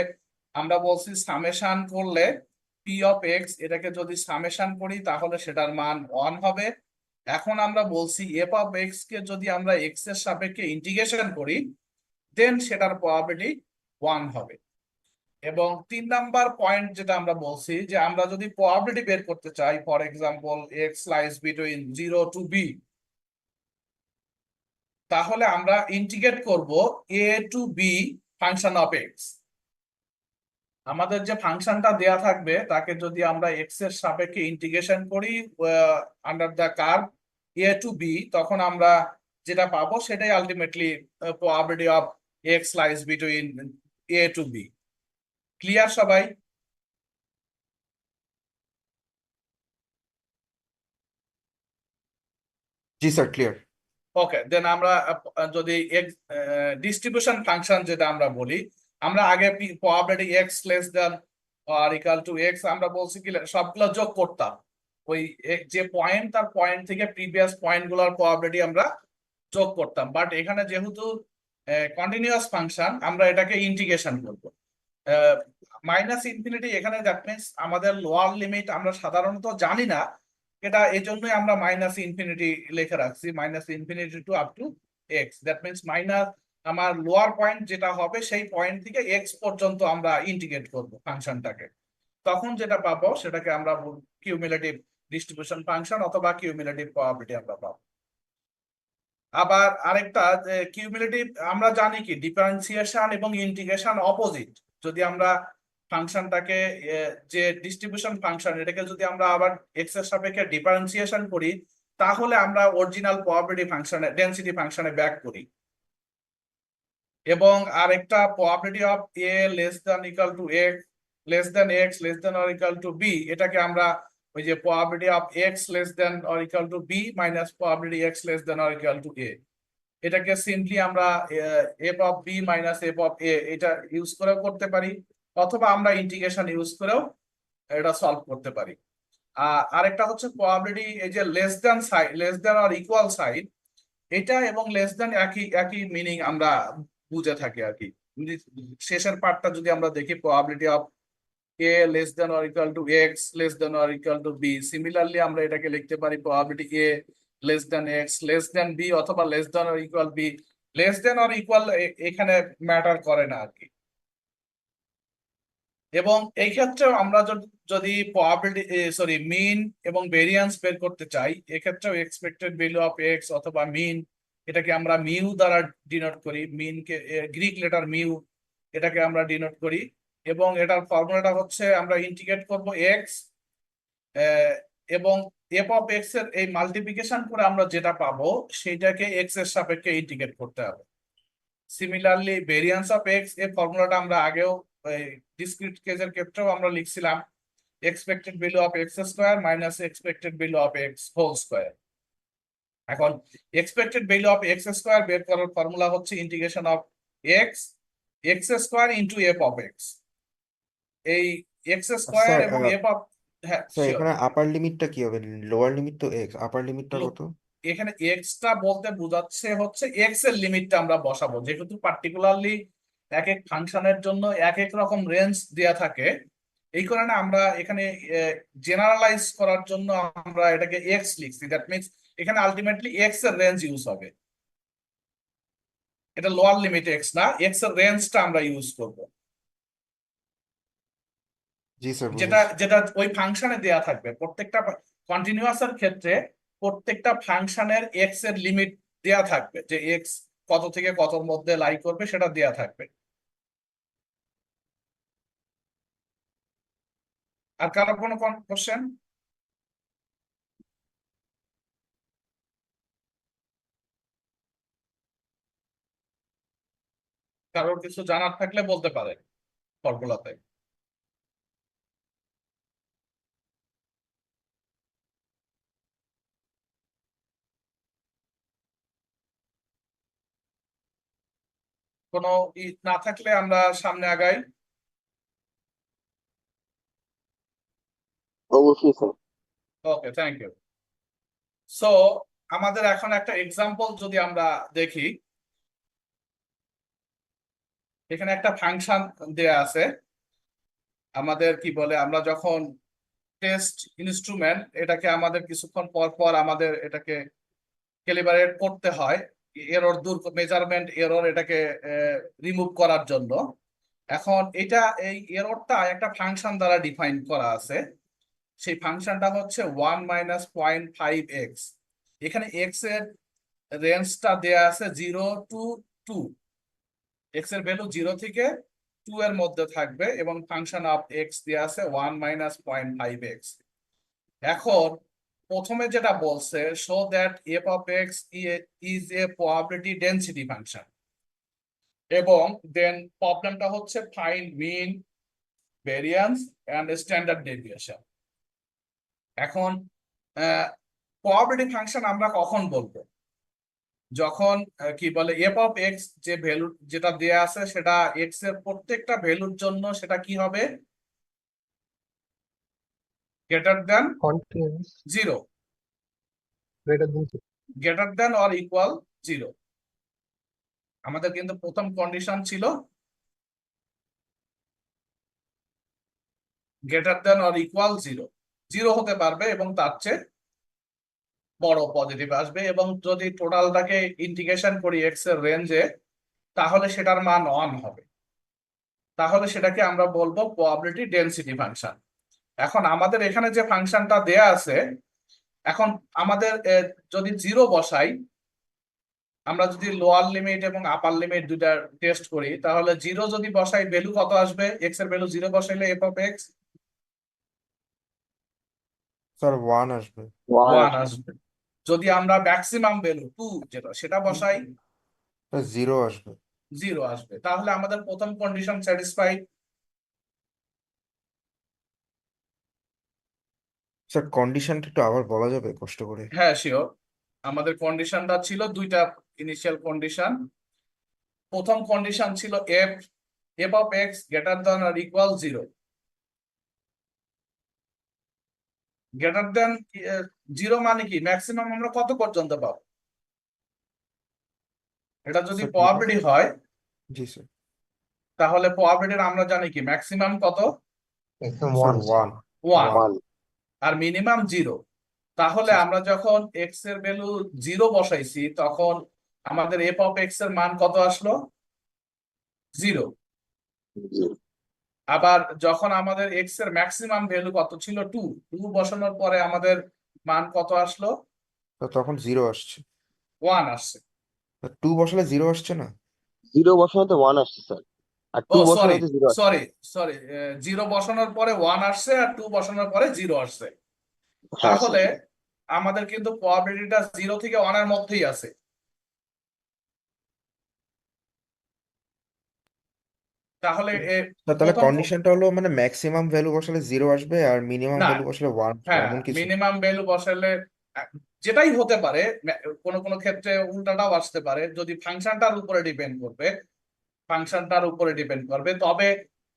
S1: আমরা বলছি সামেশন করলে পি অফ এক্স, এটাকে যদি সামেশন করি তাহলে সেটার মান 1 হবে। এখন আমরা বলছি এফ অফ এক্স কে যদি আমরা এক্স এর সাপেক্ষে ইন্টিগ্রেশন করি দেন সেটার প্রবাবিলিটি 1 হবে। এবং 3 নাম্বার পয়েন্ট যেটা আমরা বলছি যে আমরা যদি প্রবাবিলিটি বের করতে চাই, for example x lies between 0 to b, তাহলে আমরা ইন্টিগ্রেট করব a to b function of x. আমাদের যে ফাংশনটা দেয়া থাকবে তাকে যদি আমরা এক্স এর সাপেক্ষে ইন্টিগ্রেশন করি under the curve A to B, তখন আমরা যেটা পাবো সেটাই ultimately probability of X lies between A to B. Clear সবাই?
S5: জি স্যার, ক্লিয়ার।
S1: ওকে, দেন আমরা যদি ডিস্ট্রিবিউশন ফাংশন যেটা আমরা বলি, আমরা আগে probability x less than or equal to X আমরা বলছি কি সবগুলো যোগ করতাম, ওই যে পয়েন্ট তার পয়েন্ট থেকে প্রিভিয়াস পয়েন্ট গুলোর প্রবাবিলিটি আমরা যোগ করতাম। বাট এখানে যেহেতু কন্টিনিউয়াস ফাংশন আমরা এটাকে ইন্টিগ্রেশন করব। মাইনাস ইনফিনিটি এখানে দ্যাট মিনস আমাদের লোয়ার লিমিট আমরা সাধারণত জানি না, এটা এই জন্যই আমরা মাইনাস ইনফিনিটি লিখে রাখছি, minus infinity two up to x. That means minus আমার লোয়ার পয়েন্ট যেটা হবে সেই পয়েন্ট থেকে এক্স পর্যন্ত আমরা ইন্টিগ্রেট করব ফাংশনটাকে। তখন যেটা পাবো সেটাকে আমরা কিউমুলেটিভ ডিস্ট্রিবিউশন ফাংশন অথবা কিউমুলেটিভ প্রবাবিলিটি আমরা পাবো। আবার আরেকটা কিউমুলেটিভ আমরা জানি কি ডিফারেন্সিয়েশন এবং ইন্টিগ্রেশন অপোজিট। যদি আমরা ফাংশনটাকে যে ডিস্ট্রিবিউশন ফাংশন এটাকে যদি আমরা আবার এক্স এর সাপেক্ষে ডিফারেন্সিয়েশন করি তাহলে আমরা অরিজিনাল প্রবাবিলিটি ফাংশনে ডেনসিটি ফাংশনে ব্যাক করি। এবং আরেকটা probability of a less than equal to x less than x less than or equal to b, এটাকে আমরা ওই যে probability of x less than or equal to b minus probability x less than or equal to a, এটাকে simply আমরা f of b minus f of a এটা use করেও করতে পারি, অথবা আমরা ইন্টিগ্রেশন ইউজ করেও এটা সলভ করতে পারি। আরেকটা হচ্ছে প্রবাবিলিটি এই যে less than sign less than or equal sign, এটা এবং লেস দেন একই একই মিনিং আমরা বুঝে থাকি আর কি। শেষের পার্টটা যদি আমরা দেখি probability of a less than or equal to x less than or equal to b, similarly আমরা এটাকে লিখতে পারি probability a less than x less than b অথবা less than or equal b. Less than or equal এখানে matter করে না আর কি। এবং এই ক্ষেত্রেও আমরা যদি প্রবাবিলিটি সরি মিন এবং ভেরিয়েন্স বের করতে চাই, এক্ষেত্রেও এক্সপেক্টেড ভ্যালু অফ এক্স অথবা মিন, এটাকে আমরা মিউ দ্বারা ডিনোট করি, মিনকে গ্রিক লেটার মিউ, এটাকে আমরা ডিনোট করি। এবং এটার ফর্মুলাটা হচ্ছে আমরা ইন্টিগ্রেট করব এক্স এবং এফ অফ এক্স এর এই মাল্টিপ্লিকেশন করে আমরা যেটা পাবো সেইটাকে এক্স এর সাপেক্ষে ইন্টিগ্রেট করতে হবে। সিমিলারলি ভেরিয়েন্স অফ এক্স এর ফর্মুলাটা আমরা আগেও ডিসক্রিট কেসের ক্ষেত্রেও আমরা লিখছিলাম expected value of x square minus expected value of x whole square. এখন expected value of x square বের করার ফর্মুলা হচ্ছে integration of x x square into f of x. এই এক্স স্কয়ার
S5: স্যার
S1: এবং এফ অফ হ্যাঁ
S5: sir
S1: sure.
S5: এখানে upper লিমিটটা কি হবে? লোয়ার লিমিট তো এক্স, আপার লিমিটটা
S1: Look,
S5: কত?
S1: এখানে এক্সটা বলতে বোঝাচ্ছে হচ্ছে এক্স এর লিমিটটা আমরা বসাবো, যেহেতু পার্টিকুলারলি এক এক ফাংশনের জন্য এক এক রকম রেঞ্জ দেয়া থাকে, এই কারণে আমরা এখানে জেনারেলাইজ করার জন্য আমরা এটাকে এক্স লিখছি। দ্যাট মিনস এখানে আলটিমেটলি এক্স এর রেঞ্জ ইউজ হবে, এটা লোয়ার লিমিট এক্স না, এক্স এর রেঞ্জটা আমরা ইউজ করব,
S5: জি স্যার,
S1: যেটা
S5: বুঝেছি।
S1: যেটা ওই ফাংশনে দেয়া থাকবে। প্রত্যেকটা কন্টিনিউয়াস এর ক্ষেত্রে প্রত্যেকটা ফাংশনের এক্স এর লিমিট দেয়া থাকবে, যে এক্স কত থেকে কতর মধ্যে লাই করবে সেটা দেয়া থাকবে। আর কারো কোনো কোশ্চেন? কারোর কিছু জানার থাকলে বলতে পারে ফর্মুলাতে। কোনো না থাকলে আমরা সামনে আগাই।
S2: অবশ্যই স্যার।
S1: Okay, thank you. সো আমাদের এখন একটা এক্সাম্পল যদি আমরা দেখি, এখানে একটা ফাংশন দেয়া আছে। আমাদের কি বলে, আমরা যখন টেস্ট ইনস্ট্রুমেন্ট এটাকে আমাদের কিছুক্ষণ পর পর আমাদের এটাকে ক্যালিব্রেট করতে হয়, এরর দূর, মেজারমেন্ট এরর এটাকে রিমুভ করার জন্য। এখন এটা, এই এররটা একটা ফাংশন দ্বারা ডিফাইন করা আছে। সেই ফাংশনটা হচ্ছে 1 - 0.5x। এখানে এক্স এর রেঞ্জটা দেয়া আছে 0 to 2। এক্স এর ভ্যালু 0 থেকে 2 এর মধ্যে থাকবে এবং ফাংশন অফ এক্স দেয়া আছে 1 - 0.5x। এখন প্রথমে যেটা বলছে, show that F of X is a probability density function, এবং দেন প্রবলেমটা হচ্ছে find mean, variance and standard deviation. এখন প্রবাবিলিটি ফাংশন আমরা কখন বলবো? যখন কি বলে, এফ অফ এক্স যে ভ্যালু যেটা দেয়া আছে সেটা এক্স এর প্রত্যেকটা ভ্যালুর জন্য সেটা কি হবে? Greater than
S6: Continuous
S1: 0,
S6: greater than 0.
S1: Greater than or equal 0। আমাদের কিন্তু প্রথম কন্ডিশন ছিল গ্রেটার দ্যান অর ইকুয়াল 0। 0 হতে পারবে এবং তার চেয়ে বড় পজিটিভ আসবে, এবং যদি টোটালটাকে ইন্টিগ্রেশন করি এক্স এর রেঞ্জে, তাহলে সেটার মান 1 হবে। তাহলে সেটাকে আমরা বলবো প্রবাবিলিটি ডেনসিটি ফাংশন। এখন আমাদের এখানে যে ফাংশনটা দেয়া আছে, এখন আমাদের যদি 0 বসাই, আমরা যদি লোয়ার লিমিট এবং আপার লিমিট দুইটা টেস্ট করি, তাহলে 0 যদি বসাই ভ্যালু কত আসবে? এক্স এর ভ্যালু 0 বসাইলে এফ অফ এক্স
S5: স্যার 1 আসবে।
S1: 1 আসবে। যদি আমরা ম্যাক্সিমাম ভ্যালু 2 যেটা সেটা বসাই,
S5: 0 আসবে।
S1: 0 আসবে। তাহলে আমাদের প্রথম কন্ডিশন স্যাটিসফাইড।
S5: স্যার কন্ডিশনটা একটু আবার বলা যাবে কষ্ট করে?
S1: হ্যাঁ, শিওর। আমাদের কন্ডিশনটা ছিল দুইটা ইনিশিয়াল কন্ডিশন। প্রথম কন্ডিশন ছিল F of X greater than or equal 0। Greater than 0 মানে কি? ম্যাক্সিমাম আমরা কত পর্যন্ত পাবো? এটা যদি
S5: স্যার
S1: প্রবাবিলিটি হয়,
S5: জি স্যার।
S1: তাহলে প্রবাবিলিটির আমরা জানি কি ম্যাক্সিমাম কত?
S6: Maximum
S5: sir
S6: 1.
S1: 1,
S2: 1
S1: আর মিনিমাম 0। তাহলে
S5: জি,
S1: আমরা যখন এক্স এর ভ্যালু 0 বসাইছি, তখন আমাদের এফ অফ এক্স এর মান কত আসলো? 0। আবার যখন আমাদের এক্স এর ম্যাক্সিমাম ভ্যালু কত ছিল? 2 বসানোর পরে আমাদের মান কত আসলো?
S5: তো তখন 0 আসছে।
S1: 1 আসছে।
S5: 2 বসালে 0 আসছে না?
S2: 0 বসানোতে 1 আসছে স্যার, আর
S1: ও
S2: 2
S1: সরি,
S2: বসানোতে 0 আসছে।
S1: Sorry, sorry. 0 বসানোর পরে 1 আসছে আর 2 বসানোর পরে 0 আসছে।
S2: হ্যাঁ স্যার।
S1: তাহলে আমাদের কিন্তু প্রবাবিলিটিটা 0 থেকে 1 এর মধ্যেই আছে। তাহলে
S5: না, তাহলে
S1: প্রথম,
S5: কন্ডিশনটা হলো মানে ম্যাক্সিমাম ভ্যালু বসালে 0 আসবে আর মিনিমাম
S1: না,
S5: ভ্যালু বসালে 1 আসবে,
S1: হ্যাঁ,
S5: এমন কিছু?
S1: মিনিমাম ভ্যালু বসালে যেটাই হতে পারে, কোনো কোনো ক্ষেত্রে উল্টাটাও আসতে পারে, যদি ফাংশনটার উপরে ডিপেন্ড করবে, তবে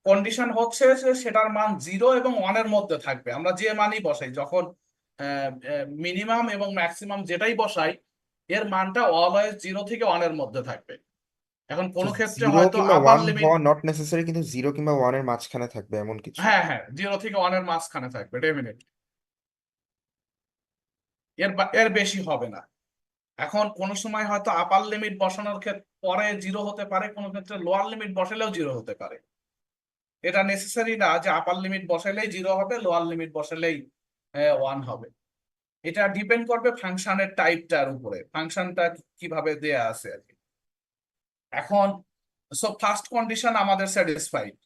S1: কন্ডিশন হচ্ছে যে সেটার মান 0 এবং 1 এর মধ্যে থাকবে। আমরা যে মানই বসাই, যখন মিনিমাম এবং ম্যাক্সিমাম যেটাই বসাই, এর মানটা অলওয়েজ 0 থেকে 1 এর মধ্যে থাকবে। এখন কোনো ক্ষেত্রে
S5: 0
S1: হয়তো
S5: কিংবা
S1: আপার
S5: 1
S1: লিমিট,
S5: হওয়া নট নেসেসারি, কিন্তু 0 কিংবা 1 এর মাঝখানে থাকবে এমন কিছু?
S1: হ্যাঁ হ্যাঁ, 0 থেকে 1 এর মাঝখানে থাকবে ডেফিনেটলি, এর বেশি হবে না। এখন কোন সময় হয়তো আপার লিমিট বসানোর ক্ষেত্রে পরে 0 হতে পারে, কোনো ক্ষেত্রে লোয়ার লিমিট বসালেও 0 হতে পারে। এটা নেসেসারি না যে আপার লিমিট বসালেই 0 হবে, লোয়ার লিমিট বসালেই 1 হবে। এটা ডিপেন্ড করবে ফাংশনের টাইপটার উপরে, ফাংশনটা কিভাবে দেয়া আছে আর কি। এখন ফার্স্ট কন্ডিশন আমাদের satisfied,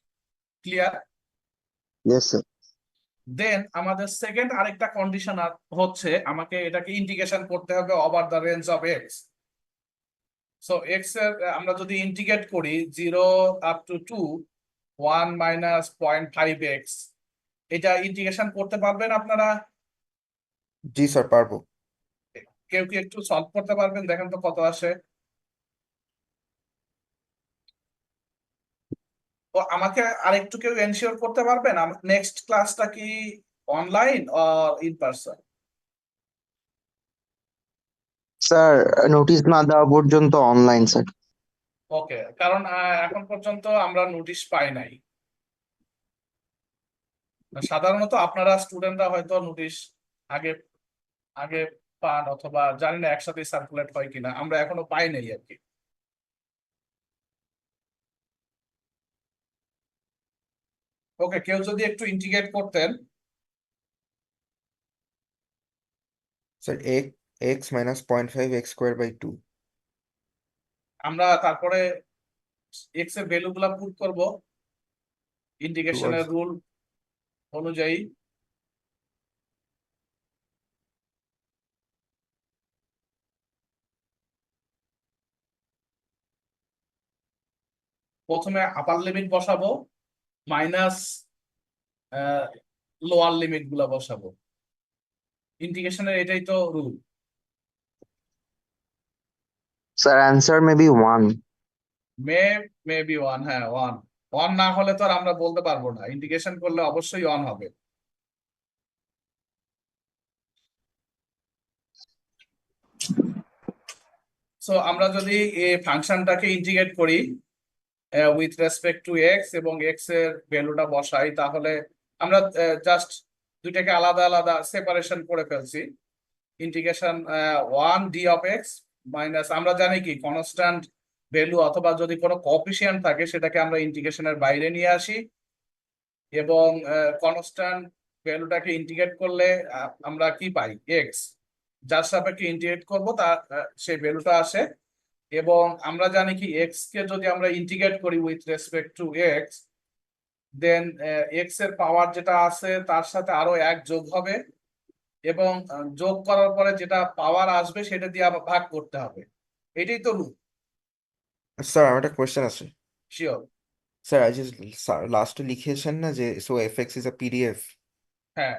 S1: clear.
S2: Yes sir.
S1: Then আমাদের সেকেন্ড আরেকটা কন্ডিশন হচ্ছে, আমাকে এটাকে ইন্টিগ্রেশন করতে হবে over the range of x. So x এর আমরা যদি ইন্টিগ্রেট করি 0 আপ টু 2, 1 - 0.5x, এটা ইন্টিগ্রেশন করতে পারবেন আপনারা?
S5: জি স্যার, পারবো।
S1: কেউ কি একটু সলভ করতে পারবেন? দেখেন তো কত আসে। তো আমাকে আরেকটু কেউ এনশিওর করতে পারবেন নেক্সট ক্লাসটা কি online or in person?
S2: Sir notice না দেওয়া পর্যন্ত অনলাইন স্যার।
S1: ওকে, কারণ এখন পর্যন্ত আমরা নোটিশ পাই নাই। সাধারণত আপনারা স্টুডেন্টরা হয়তো নোটিশ আগে আগে পান, অথবা জানি না একসাথে সার্কুলেট হয় কিনা, আমরা এখনো পাই নাই আর কি। ওকে, কেউ যদি একটু ইন্টিগ্রেট করতেন।
S5: Sir X minus 0.5 X square by 2।
S1: আমরা তারপরে এক্স এর ভ্যালু গুলা পুট করবো ইন্টিগ্রেশনের রুল অনুযায়ী। প্রথমে আপার লিমিট বসাবো, মাইনাস লোয়ার লিমিট গুলা বসাবো। ইন্টিগ্রেশনের এটাই তো rule.
S2: Sir answer may be 1।
S1: Maybe one, হ্যাঁ ওয়ান। ওয়ান না হলে তো আর আমরা বলতে পারবো না, ইন্টিগ্রেশন করলে অবশ্যই ওয়ান হবে। সো আমরা যদি এই ফাংশনটাকে ইন্টিগ্রেট করি উইথ রেসপেক্ট টু এক্স এবং এক্স এর ভ্যালুটা বসাই, তাহলে আমরা জাস্ট দুইটাকে আলাদা আলাদা সেপারেশন করে ফেলছি। Integration one D of x minus, আমরা জানি কি কনস্ট্যান্ট ভ্যালু অথবা যদি কোনো কোএফিসিয়েন্ট থাকে সেটাকে আমরা ইন্টিগ্রেশনের বাইরে নিয়ে আসি, এবং কনস্ট্যান্ট ভ্যালুটাকে ইন্টিগ্রেট করলে আমরা কি পাই, এক্স। যার সাপেক্ষে ইন্টিগ্রেট করব তার সেই ভ্যালুটা আসে। এবং আমরা জানি কি এক্স কে যদি আমরা ইন্টিগ্রেট করি with respect to X, then X এর পাওয়ার যেটা আছে তার সাথে আরো এক যোগ হবে, এবং যোগ করার পরে যেটা পাওয়ার আসবে সেটা দিয়ে আবার ভাগ করতে হবে। এটাই তো রুল।
S5: স্যার আমার একটা কোয়েশ্চেন আছে।
S1: শিওর।
S5: স্যার আই জাস্ট লাস্টে লিখেছেন না যে so F x is a PDF.
S1: হ্যাঁ,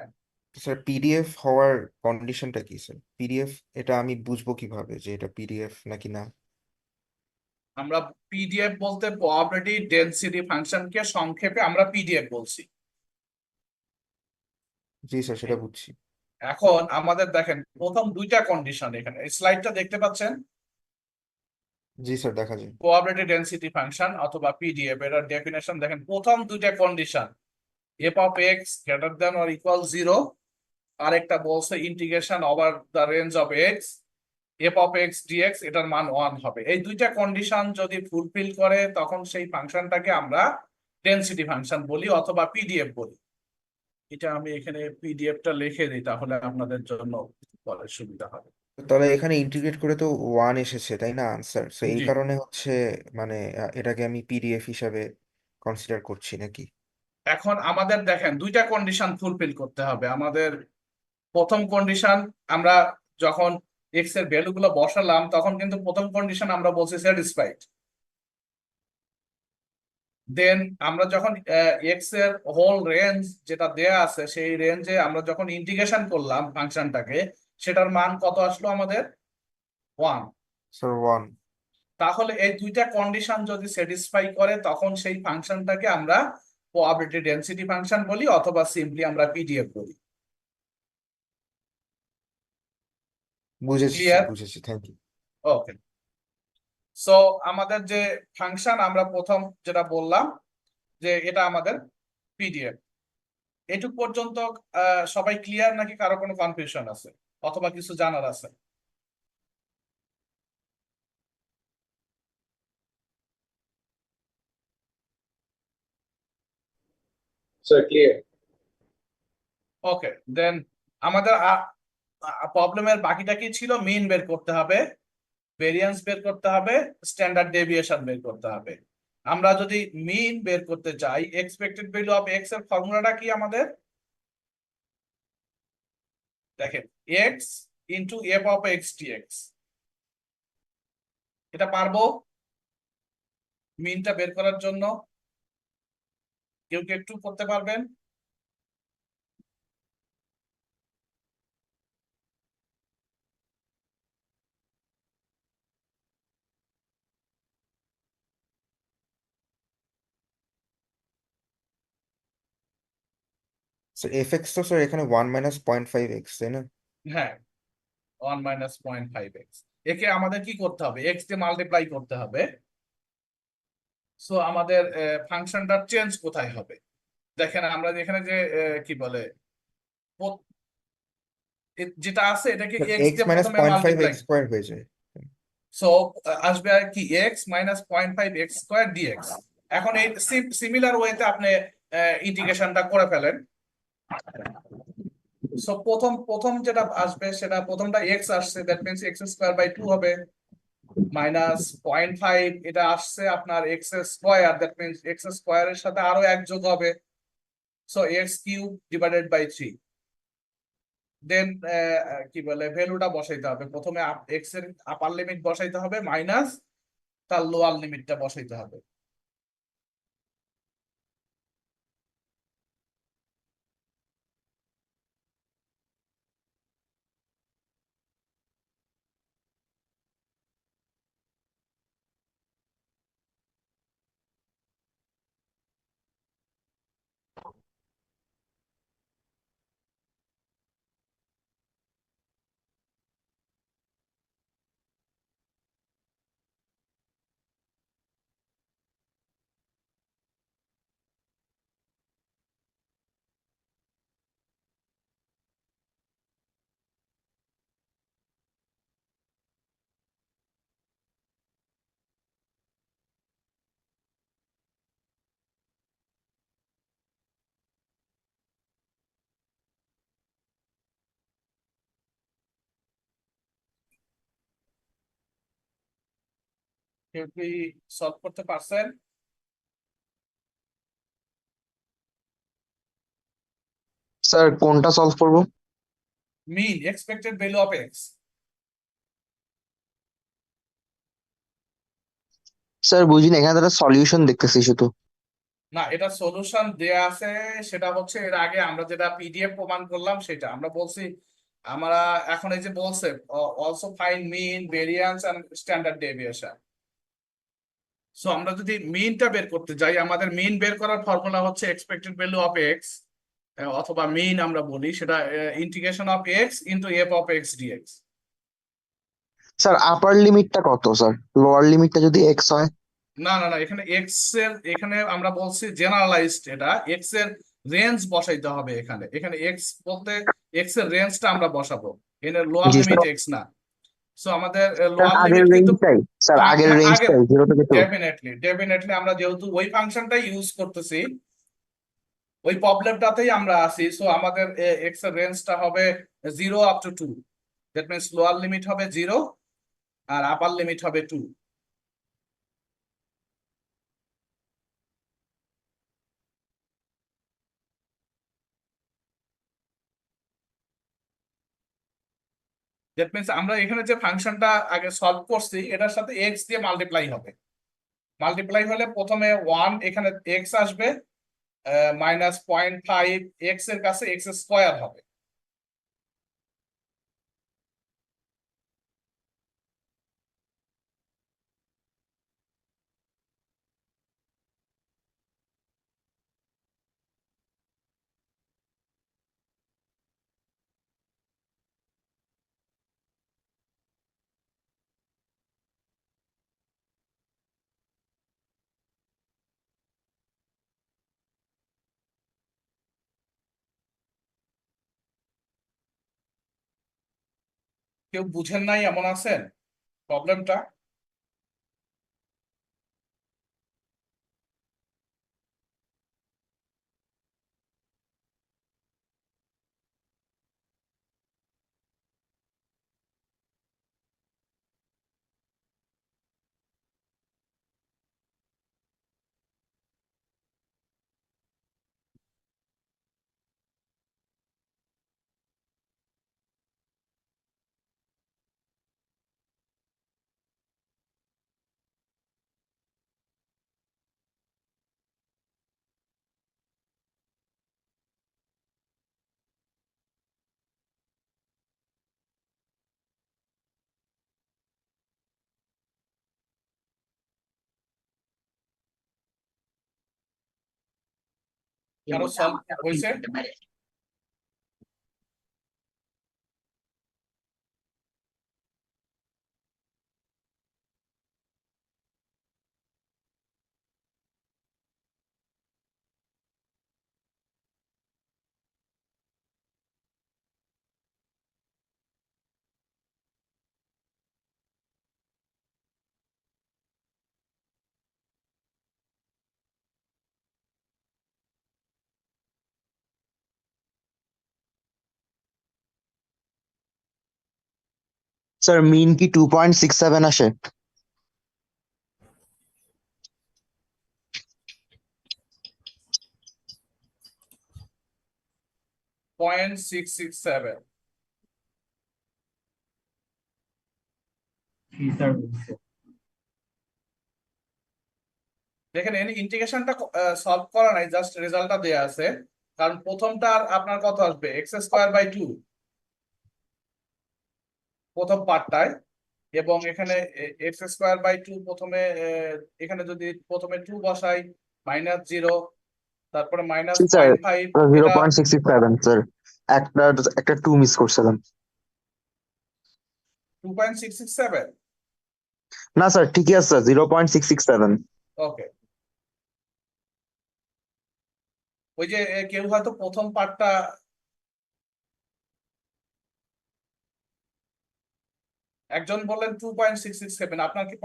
S5: স্যার পিডিএফ হওয়ার কন্ডিশনটা কি স্যার? পিডিএফ এটা আমি বুঝবো কিভাবে যে এটা পিডিএফ নাকি না?
S1: আমরা পিডিএফ বলতে প্রবাবিলিটি ডেনসিটি ফাংশনকে সংক্ষেপে আমরা পিডিএফ বলছি।
S5: জি স্যার সেটা বুঝছি।
S1: এখন আমাদের দেখেন প্রথম দুইটা কন্ডিশন, এখানে স্লাইডটা দেখতে পাচ্ছেন,
S5: জি স্যার দেখা যায়।
S1: প্রবাবিলিটি ডেনসিটি ফাংশন অথবা পিডিএফ এর ডেফিনেশন দেখেন। প্রথম দুইটা condition F of X greater than or equal 0, আরেকটা বলছে integration over the range of X F of x DX এটার মান 1 হবে। এই দুইটা কন্ডিশন যদি ফুলফিল করে তখন সেই ফাংশনটাকে আমরা ডেনসিটি ফাংশন বলি অথবা পিডিএফ বলি। এটা আমি এখানে পিডিএফটা লিখে দিই, তাহলে আপনাদের জন্য পরে সুবিধা হবে।
S5: তবে এখানে ইন্টিগ্রেট করে তো 1 এসেছে তাই না আনসার? সো এই
S1: জি।
S5: কারণে হচ্ছে মানে এটাকে আমি পিডিএফ হিসাবে কনসিডার করছি নাকি?
S1: এখন আমাদের দেখেন দুইটা কন্ডিশন ফুলফিল করতে হবে আমাদের। প্রথম কন্ডিশন, আমরা যখন এক্স এর ভ্যালু গুলো বসালাম তখন কিন্তু প্রথম কন্ডিশন আমরা বলছি স্যাটিসফাইড। দেন আমরা যখন এক্স এর হোল রেঞ্জ যেটা দেয়া আছে সেই রেঞ্জে আমরা যখন ইন্টিগ্রেশন করলাম ফাংশনটাকে, সেটার মান কত আসলো আমাদের, 1।
S5: স্যার 1।
S1: তাহলে এই দুইটা কন্ডিশন যদি স্যাটিসফাই করে তখন সেই ফাংশনটাকে আমরা প্রবাবিলিটি ডেনসিটি ফাংশন বলি অথবা সিম্পলি আমরা পিডিএফ বলি।
S5: বুঝেছি স্যার
S1: ক্লিয়ার?
S5: বুঝেছি, থ্যাংক ইউ।
S1: ওকে। সো আমাদের যে ফাংশন আমরা প্রথম যেটা বললাম যে এটা আমাদের পিডিএফ। এটুক পর্যন্ত সবাই ক্লিয়ার নাকি কারো কোনো কনফিউশন আছে অথবা কিছু জানার আছে?
S3: Sir clear.
S1: ওকে, দেন আমাদের প্রবলেমের বাকিটা কি ছিল, মিন বের করতে হবে, ভেরিয়েন্স বের করতে হবে, স্ট্যান্ডার্ড ডেভিয়েশন বের করতে হবে। আমরা যদি মিন বের করতে চাই, এক্সপেক্টেড ভ্যালু অফ এক্স এর ফর্মুলাটা কি আমাদের, দেখেন X into F of x DX. এটা পারবো মিনটা বের করার জন্য? কেউ কি একটু করতে পারবেন?
S5: এফ এক্স তো স্যার এখানে 1 - 0.5x, তাই না?
S1: হ্যাঁ, 1 - 0.5x, একে আমাদের কি করতে হবে, এক্স দিয়ে মাল্টিপ্লাই করতে হবে। সো আমাদের ফাংশনটা চেঞ্জ কোথায় হবে? দেখেন আমরা এখানে যে কি বলে প- যেটা আছে এটাকে এক্স
S5: এক্স
S1: দিয়ে
S5: মাইনাস
S1: প্রথমে
S5: point five
S1: multiply,
S5: x square হয়ে যায়।
S1: সো আসবে আর কি x - 0.5x² dx। এখন এই সিমিলার ওয়েতে আপনি ইন্টিগ্রেশনটা করে ফেলেন। সো প্রথম প্রথম যেটা আসবে সেটা প্রথমটা এক্স আসছে, দ্যাট মিনস x² / 2 হবে, -0.5 এটা আসছে আপনার x², দ্যাট মিনস x² এর সাথে আরো 1 যোগ হবে, সো x³ / 3। দেন কি বলে ভ্যালুটা বসাইতে হবে, প্রথমে এক্স এর আপার লিমিট বসাইতে হবে মাইনাস তার লোয়ার লিমিটটা বসাইতে হবে। কেউ কি সলভ করতে পারছেন?
S2: স্যার কোনটা সলভ করব?
S1: Mean expected value of x.
S2: Sir বুঝিনি, এখানে তারা সলিউশন দেখতেছি শুধু।
S1: না, এটা সলিউশন দেয়া আছে, সেটা হচ্ছে এর আগে আমরা যেটা পিডিএফ প্রমাণ করলাম সেটা আমরা বলছি। আমরা এখন এই যে বলছে also find mean, variance and standard deviation. So আমরা যদি মিনটা বের করতে যাই, আমাদের মিন বের করার ফর্মুলা হচ্ছে এক্সপেক্টেড ভ্যালু অফ এক্স, অথবা মিন আমরা বলি সেটা integration of x into F of x dx.
S2: Sir upper লিমিটটা কত স্যার? লোয়ার লিমিটটা যদি এক্স হয়?
S1: না না না, এখানে এক্স এর, এখানে আমরা বলছি জেনারেলাইজড, এটা এক্স এর রেঞ্জ বসাইতে হবে। এখানে এখানে এক্স বলতে এক্স এর রেঞ্জটা আমরা বসাবো, এখানে লোয়ার
S2: জি
S1: লিমিট
S2: স্যার।
S1: এক্স না। সো আমাদের
S2: স্যার
S1: লোয়ার
S2: আগের
S1: লিমিট কিন্তু
S2: রেঞ্জটাই, স্যার
S1: হ্যাঁ
S2: আগের
S1: হ্যাঁ আগের,
S2: রেঞ্জটাই 0 থেকে 2।
S1: ডেফিনেটলি ডেফিনেটলি আমরা যেহেতু ওই ফাংশনটাই ইউজ করতেছি, ওই প্রবলেমটাতেই আমরা আছি। সো আমাদের এক্স এর রেঞ্জটা হবে 0 up to 2, that means lower limit হবে 0 আর আপার লিমিট হবে 2। দ্যাট মিনস আমরা এখানে যে ফাংশনটা আগে সলভ করছি এটার সাথে এক্স দিয়ে মাল্টিপ্লাই হবে। মাল্টিপ্লাই হলে প্রথমে 1, এখানে এক্স আসবে, -0.5 এক্স এর কাছে x² হবে। কেউ বুঝেন নাই এমন আছেন প্রবলেমটা? কারো সলভ হয়েছে?
S2: স্যার মিন কি 2.67 আসে?
S1: পয়েন্ট 667 দেখেন এখানে ইন্টিগ্রেশনটা সলভ করা নাই, জাস্ট রেজাল্টটা দেয়া আছে। কারণ প্রথমটা আপনার কত আসবে, x²/2 প্রথম পার্টটায়, এবং এখানে x²/2 প্রথমে এখানে যদি প্রথমে 2 বসাই, -0, তারপরে
S2: স্যার
S1: -0.5, এটা
S2: 0.67 স্যার, একটা একটা 2 মিস করছিলাম।
S1: 2.667।
S2: না স্যার ঠিকই আছে স্যার, 0.667।
S1: ওকে, ওই যে কেউ হয়তো প্রথম পার্টটা, একজন বললেন 2.667, আপনার কি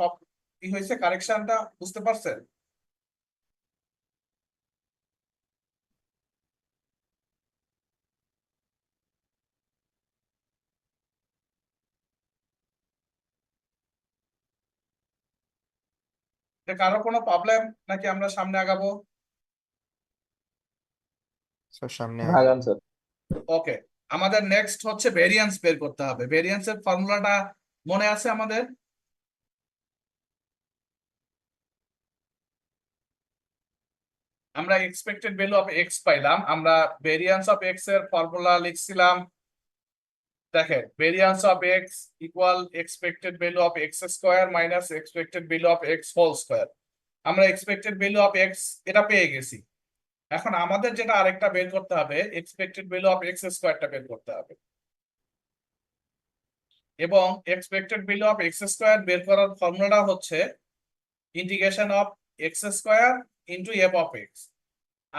S1: কি হয়েছে, কারেকশনটা বুঝতে পারছেন? এটা কারো কোনো প্রবলেম নাকি আমরা সামনে আগাবো?
S5: স্যার সামনে
S3: আগান স্যার।
S1: ওকে, আমাদের নেক্সট হচ্ছে ভেরিয়েন্স বের করতে হবে। ভেরিয়েন্সের ফর্মুলাটা মনে আছে আমাদের? আমরা এক্সপেক্টেড ভ্যালু অফ এক্স পাইলাম, আমরা ভেরিয়েন্স অফ এক্স এর ফর্মুলা লিখছিলাম। দেখেন, variance of x equal expected value of x² minus expected value of x whole square. আমরা এক্সপেক্টেড ভ্যালু অফ এক্স এটা পেয়ে গেছি। এখন আমাদের যেটা আরেকটা বের করতে হবে, এক্সপেক্টেড ভ্যালু অফ x² বের করতে হবে, এবং এক্সপেক্টেড ভ্যালু অফ x² বের করার ফর্মুলাটা হচ্ছে integration of x² into f of x।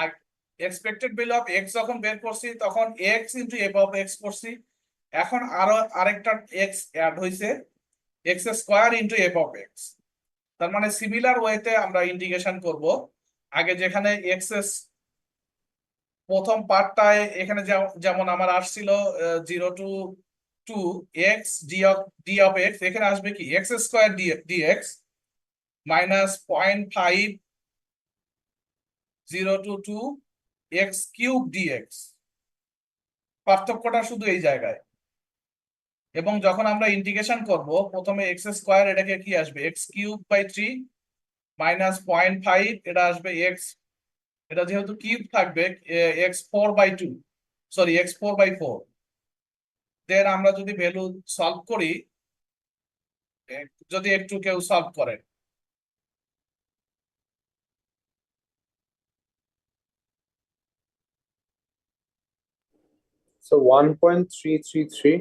S1: আর এক্সপেক্টেড ভ্যালু অফ x যখন বের করছি তখন x into f of x করছি। এখন আরো আরেকটা x অ্যাড হয়েছে, x² into f of x। তার মানে সিমিলার ওয়েতে আমরা ইন্টিগ্রেশন করব। আগে যেখানে x এর প্রথম পার্টটায় এখানে যেমন আমার আসছিল 0 to 2 x d of x, এখানে আসবে কি x² dx minus 0.5 0 to 2 x³ dx। পার্থক্যটা শুধু এই জায়গায়। এবং যখন আমরা ইন্টিগ্রেশন করব, প্রথমে x² এটাকে কি আসবে, x³/3 মাইনাস 0.5, এটা আসবে x, এটা যেহেতু কিউব থাকবে x4/2, সরি x4/4। দেন আমরা যদি ভ্যালু সলভ করি, যদি একটু কেউ সলভ করে,
S3: So 1.333.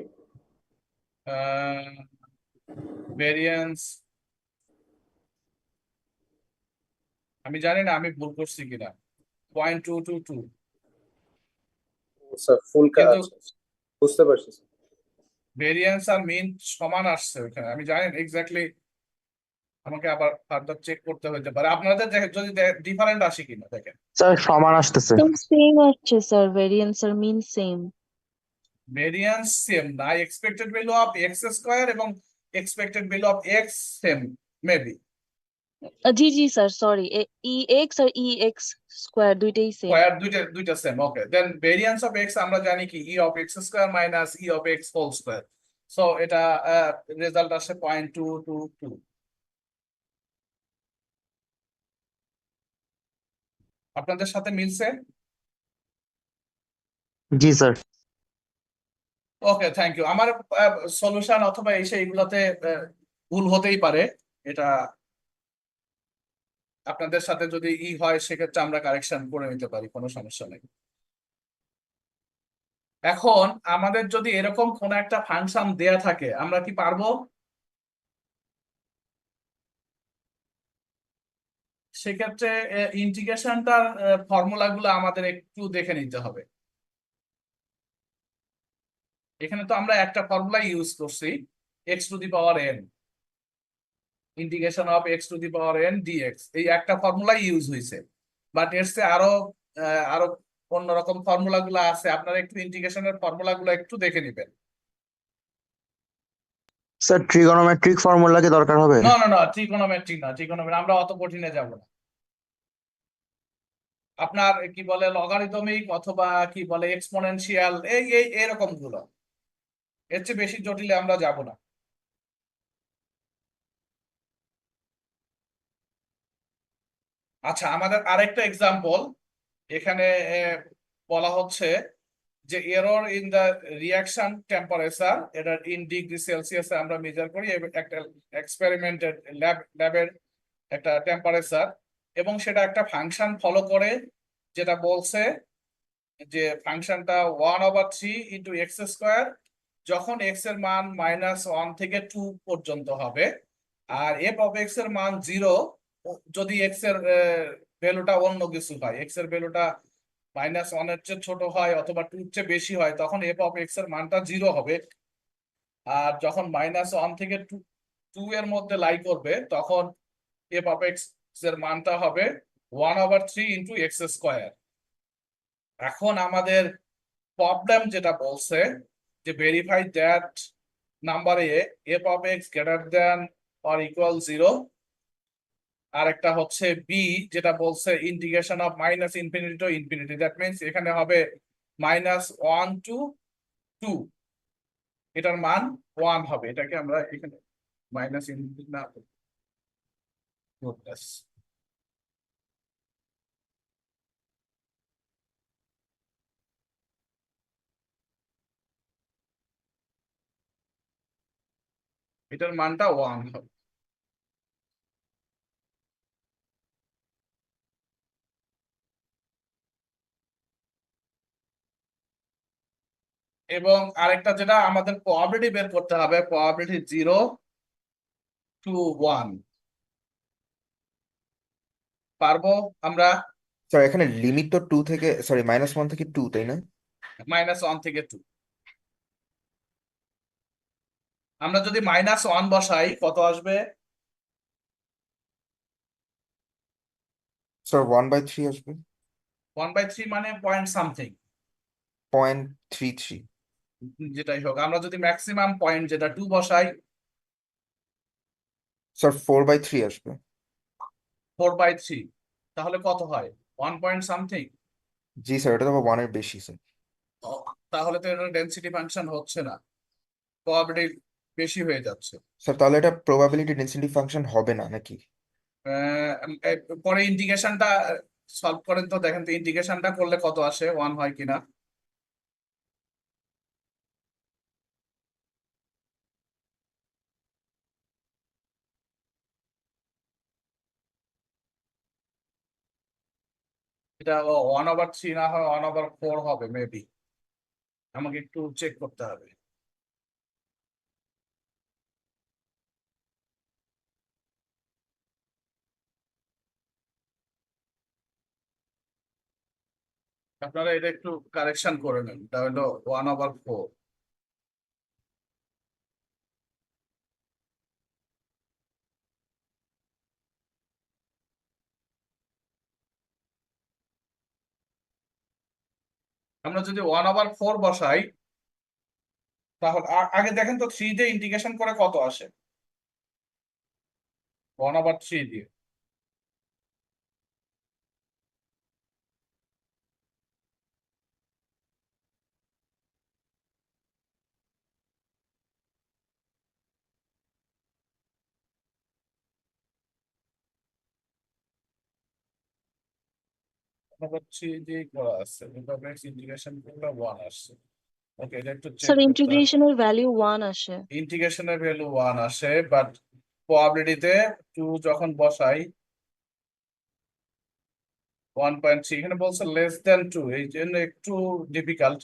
S1: ভেরিয়েন্স আমি জানি না আমি ভুল করছি কিনা, 0.222,
S3: স্যার ফুল
S1: কিন্তু
S3: বুঝতে পারছি স্যার।
S1: ভেরিয়েন্স আর মিন সমান আসছে ওখানে। আমি জানি এক্স্যাক্টলি, আমাকে আবার ফার্দার চেক করতে হতে পারে আপনাদের, যদি ডিফারেন্ট আসে কিনা দেখেন।
S2: স্যার সমান আসতেছে।
S4: সেম আসছে স্যার, ভেরিয়েন্স আর মিন সেম।
S1: ভেরিয়েন্স সেম না, এক্সপেক্টেড ভ্যালু অফ x² এবং expected value of x same maybe.
S4: জি জি স্যার, সরি, ই এক্স আর ই এক্স স্কোয়ার দুইটাই সেম।
S1: স্কয়ার দুইটা same. Okay, then variance of x আমরা জানি কি e of x² minus e of x whole square. So এটা result আসে 0.222। আপনাদের সাথে মিলছে?
S2: জি স্যার।
S1: Okay, thank you. আমার সলিউশন অথবা এই সেইগুলোতে ভুল হতেই পারে, এটা আপনাদের সাথে যদি হয় সেক্ষেত্রে আমরা কারেকশন করে নিতে পারি, কোনো সমস্যা নেই। এখন আমাদের যদি এরকম কোন একটা ফাংশন দেয়া থাকে, আমরা কি পারবো সেক্ষেত্রে ইন্টিগ্রেশনটার ফর্মুলাগুলো আমাদের একটু দেখে নিতে হবে। এখানে তো আমরা একটা ফর্মুলা ইউজ করছি, x⁴n, integration of x⁴n dx, এই একটা ফর্মুলা ইউজ হয়েছে। বাট এর চেয়ে আরো অন্যরকম ফর্মুলা গুলো আছে, আপনারা একটু ইন্টিগ্রেশনের ফর্মুলা গুলো একটু দেখে নিবেন।
S2: স্যার ট্রিগোনোমেট্রিক ফর্মুলা কি দরকার হবে?
S1: না না না, ট্রিগোনোমেট্রি না, ট্রিগোনোমেট্রি আমরা অত কঠিনে যাব না। আপনার কি বলে লগারিদমিক অথবা কি বলে এক্সপোনেনশিয়াল, এই এই এরকম গুলো, এর চেয়ে বেশি জটিলে আমরা যাব না। আচ্ছা, আমাদের আরেকটা এক্সাম্পল এখানে বলা হচ্ছে যে error in the reaction temperature, এটা ইন ডিগ্রি সেলসিয়াসে আমরা মেজার করি, একটা এক্সপেরিমেন্টের ল্যাবের একটা টেম্পারেচার, এবং সেটা একটা ফাংশন ফলো করে, যেটা বলছে যে ফাংশনটা 1/3 ইন্টু এক্স স্কোয়ার, যখন এক্স এর মান -1 থেকে 2 পর্যন্ত হবে, আর এফ অফ এক্স এর মান 0 যদি এক্স এর ভ্যালুটা অন্য কিছু হয়, এক্স এর ভ্যালুটা -1 এর চেয়ে ছোট হয় অথবা 2 এর চেয়ে বেশি হয়, তখন এফ অফ এক্স এর মানটা 0 হবে। আর যখন -1 থেকে 2 এর মধ্যে লাই করবে, তখন এফ অফ এক্স এর মানটা হবে 1/3 ইন্টু এক্স স্কোয়ার। এখন আমাদের প্রবলেম যেটা বলছে যে verify that number A F of X greater than or equal 0, আর একটা হচ্ছে বি যেটা বলছে integration of minus infinity to infinity, that means এখানে হবে -1 টু 2, এটার মান 1 হবে। এটাকে আমরা এখানে মাইনাস ইনফিনিটি না, goodness, এটার মানটা 1 হবে। এবং আরেকটা যেটা আমাদের প্রবাবিলিটি বের করতে হবে, প্রবাবিলিটি 0 টু 1, পারবো আমরা?
S5: স্যার এখানে লিমিট তো 2 থেকে, সরি -1 থেকে 2, তাই না?
S1: -1 থেকে 2, আমরা যদি -1 বসাই কত আসবে?
S5: স্যার 1/3 আসবে।
S1: 1/3 মানে পয়েন্ট সামথিং,
S5: 0.33।
S1: যেটাই হোক, আমরা যদি ম্যাক্সিমাম পয়েন্ট যেটা 2 বসাই,
S5: স্যার 4/3 আসবে।
S1: 4/3, তাহলে কত হয়? 1 পয়েন্ট সামথিং।
S5: জি স্যার, এটা তো 1 এর বেশি স্যার।
S1: তাহলে তো এটা ডেনসিটি ফাংশন হচ্ছে না, প্রবাবিলিটি বেশি হয়ে যাচ্ছে।
S5: স্যার তাহলে এটা প্রবাবিলিটি ডেনসিটি ফাংশন হবে না নাকি?
S1: পরে ইন্টিগ্রেশনটা সলভ করেন তো, দেখেন তো ইন্টিগ্রেশনটা করলে কত আসে, 1 হয় কিনা। এটা 1/3 না হয় 1/4 হবে মেবি, আমাকে একটু চেক করতে হবে। আপনারা এটা একটু কারেকশন করে নেন, এটা হলো 1/4। আমরা যদি 1/4 বসাই, তাহলে আগে দেখেন তো 3 দিয়ে ইন্টিগ্রেশন করে কত আসে, 1/3 দিয়ে। আবার 3 দিয়ে করা আছে, এভাবে ইন্টিগ্রেশন করলে 1 আসছে। ওকে, এটা একটু চেক
S4: স্যার
S1: করতে হবে।
S4: ইন্টিগ্রেশনের ভ্যালু 1 আসে।
S1: ইন্টিগ্রেশনের ভ্যালু 1 আসে, বাট প্রবাবিলিটিতে 2 যখন বসাই 1.3, এখানে বলছে লেস দেন 2, এই জন্য একটু ডিফিকাল্ট।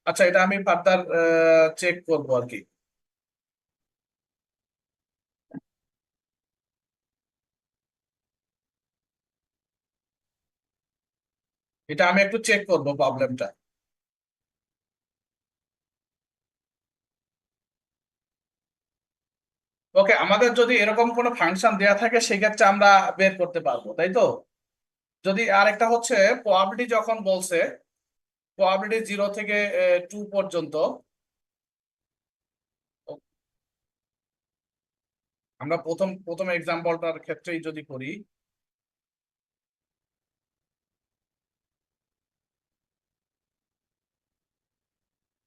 S1: আচ্ছা, এটা আমি ফার্দার চেক করবো আর কি। এটা আমি একটু চেক করবো প্রবলেমটা। ওকে, আমাদের যদি এরকম কোনো ফাংশন দেয়া থাকে সেক্ষেত্রে আমরা বের করতে পারবো, তাই তো? যদি আরেকটা হচ্ছে প্রবাবিলিটি, যখন বলছে প্রবাবিলিটি 0 থেকে 2 পর্যন্ত, আমরা প্রথম এক্সাম্পলটার ক্ষেত্রেই যদি করি,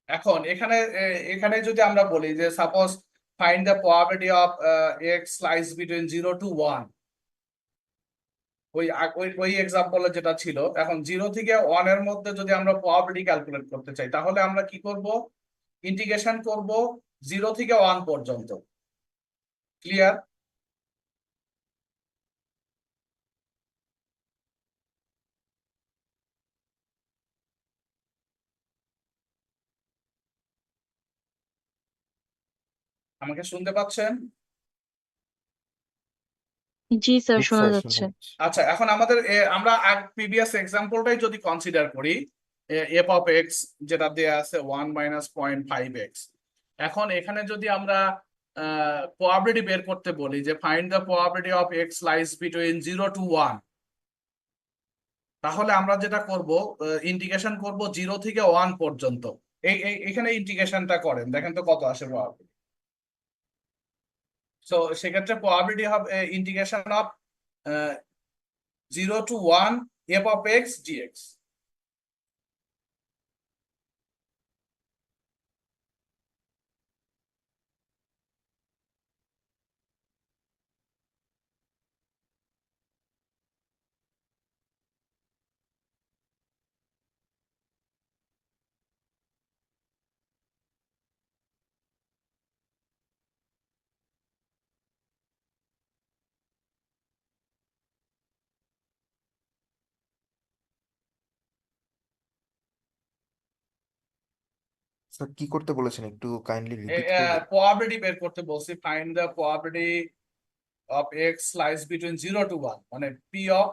S1: এখন এখানে যদি আমরা বলি যে suppose find the probability of X lies between 0 to 1, ওই এক্সাম্পলে যেটা ছিল, এখন 0 থেকে 1 এর মধ্যে যদি আমরা প্রবাবিলিটি ক্যালকুলেট করতে চাই তাহলে আমরা কি করব, ইন্টিগ্রেশন করব 0 থেকে 1 পর্যন্ত। ক্লিয়ার? আমাকে শুনতে পাচ্ছেন?
S4: জি স্যার,
S5: জি
S4: শোনা
S5: স্যার,
S4: যাচ্ছে।
S5: শুনতে পাচ্ছি।
S1: আচ্ছা, এখন আমরা প্রিভিয়াস এক্সাম্পলটাই যদি কনসিডার করি, এফ অফ এক্স যেটা দেয়া আছে 1 - 0.5x, এখন এখানে যদি আমরা প্রবাবিলিটি বের করতে বলি যে find the probability of X lies between 0 to 1, তাহলে আমরা যেটা করব, ইন্টিগ্রেশন করব 0 থেকে 1 পর্যন্ত। এখানে ইন্টিগ্রেশনটা করেন, দেখেন তো কত আসে প্রবাবিলিটি। সো সেক্ষেত্রে প্রবাবিলিটি হবে integration of 0 to 1 F of x dx.
S5: Sir কি করতে বলেছেন, একটু কাইন্ডলি রিপিট করবেন?
S1: প্রবাবিলিটি বের করতে বলছি, find the probability of X lies between 0 to 1, মানে পি অফ,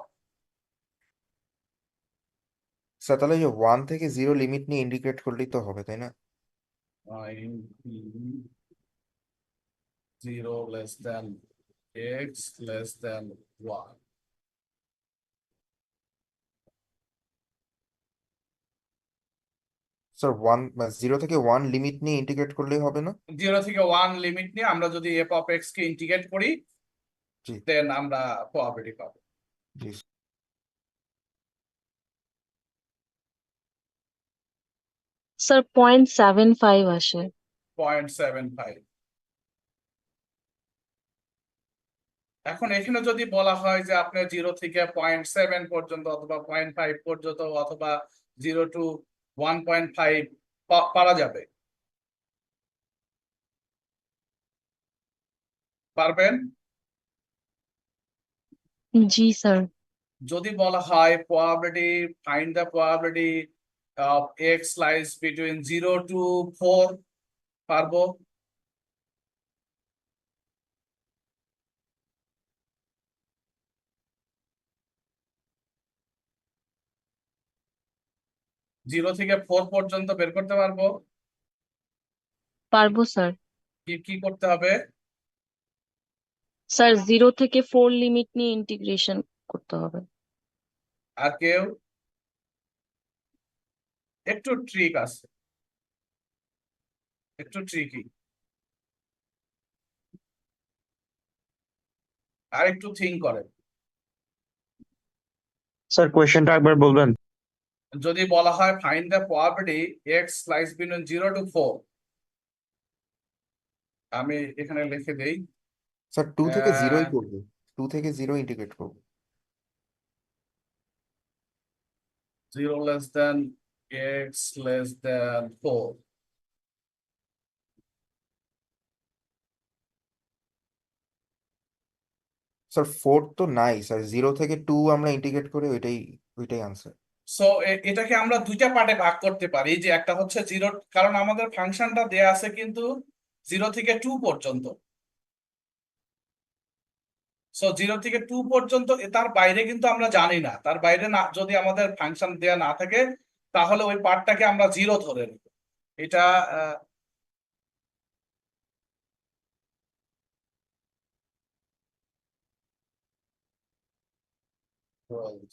S5: স্যার তাহলে যে 1 থেকে 0 লিমিট নিয়ে ইন্ডিকেট করলেই তো হবে, তাই না?
S1: 0 less than x less than 1।
S5: Sir 0 থেকে 1 লিমিট নিয়ে ইন্টিগ্রেট করলেই হবে না?
S1: 0 থেকে 1 লিমিট নিয়ে আমরা যদি F of x K integrate করি,
S5: জি
S1: দেন আমরা প্রবাবিলিটি পাবো।
S5: জি।
S4: স্যার 0.75 আসে।
S1: 0.75। এখন এখানে যদি বলা হয় যে আপনি 0 থেকে 0.7 পর্যন্ত অথবা 0.5 পর্যন্ত অথবা 0 to 1.5 পারা যাবে, পারবেন?
S4: জি স্যার।
S1: যদি বলা হয় probability, find the probability of X lies between 0 to 4, পারবো? জিরো থেকে 4 পর্যন্ত বের করতে পারবো?
S4: পারবো স্যার।
S1: কি কি করতে হবে?
S4: স্যার 0 থেকে 4 লিমিট নিয়ে ইন্টিগ্রেশন করতে হবে।
S1: আর কেউ? একটু ট্রিক আছে, একটু ট্রিকি, আর একটু থিঙ্ক করেন।
S2: স্যার কোয়েশ্চেনটা একবার বলবেন?
S1: যদি বলা হয় find the probability x lies between 0 to 4, আমি এখানে লিখে দেই,
S5: স্যার 2 থেকে 0ই করবো, 2 থেকে 0 ইন্টিগ্রেট করবো।
S1: 0 less than x less than 4।
S5: Sir 4 তো নাই স্যার, 0 থেকে 2 আমরা ইন্টিগ্রেট করে ওইটাই ওইটাই আনসার।
S1: সো এটাকে আমরা দুইটা পার্টে ভাগ করতে পারি, যে একটা হচ্ছে 0, কারণ আমাদের ফাংশনটা দেয়া আছে কিন্তু 0 থেকে 2 পর্যন্ত। সো 0 থেকে 2 পর্যন্ত, তার বাইরে কিন্তু আমরা জানি না, তার বাইরে না যদি আমাদের ফাংশন দেয়া না থাকে তাহলে ওই পার্টটাকে আমরা 0 ধরে নেব। এটা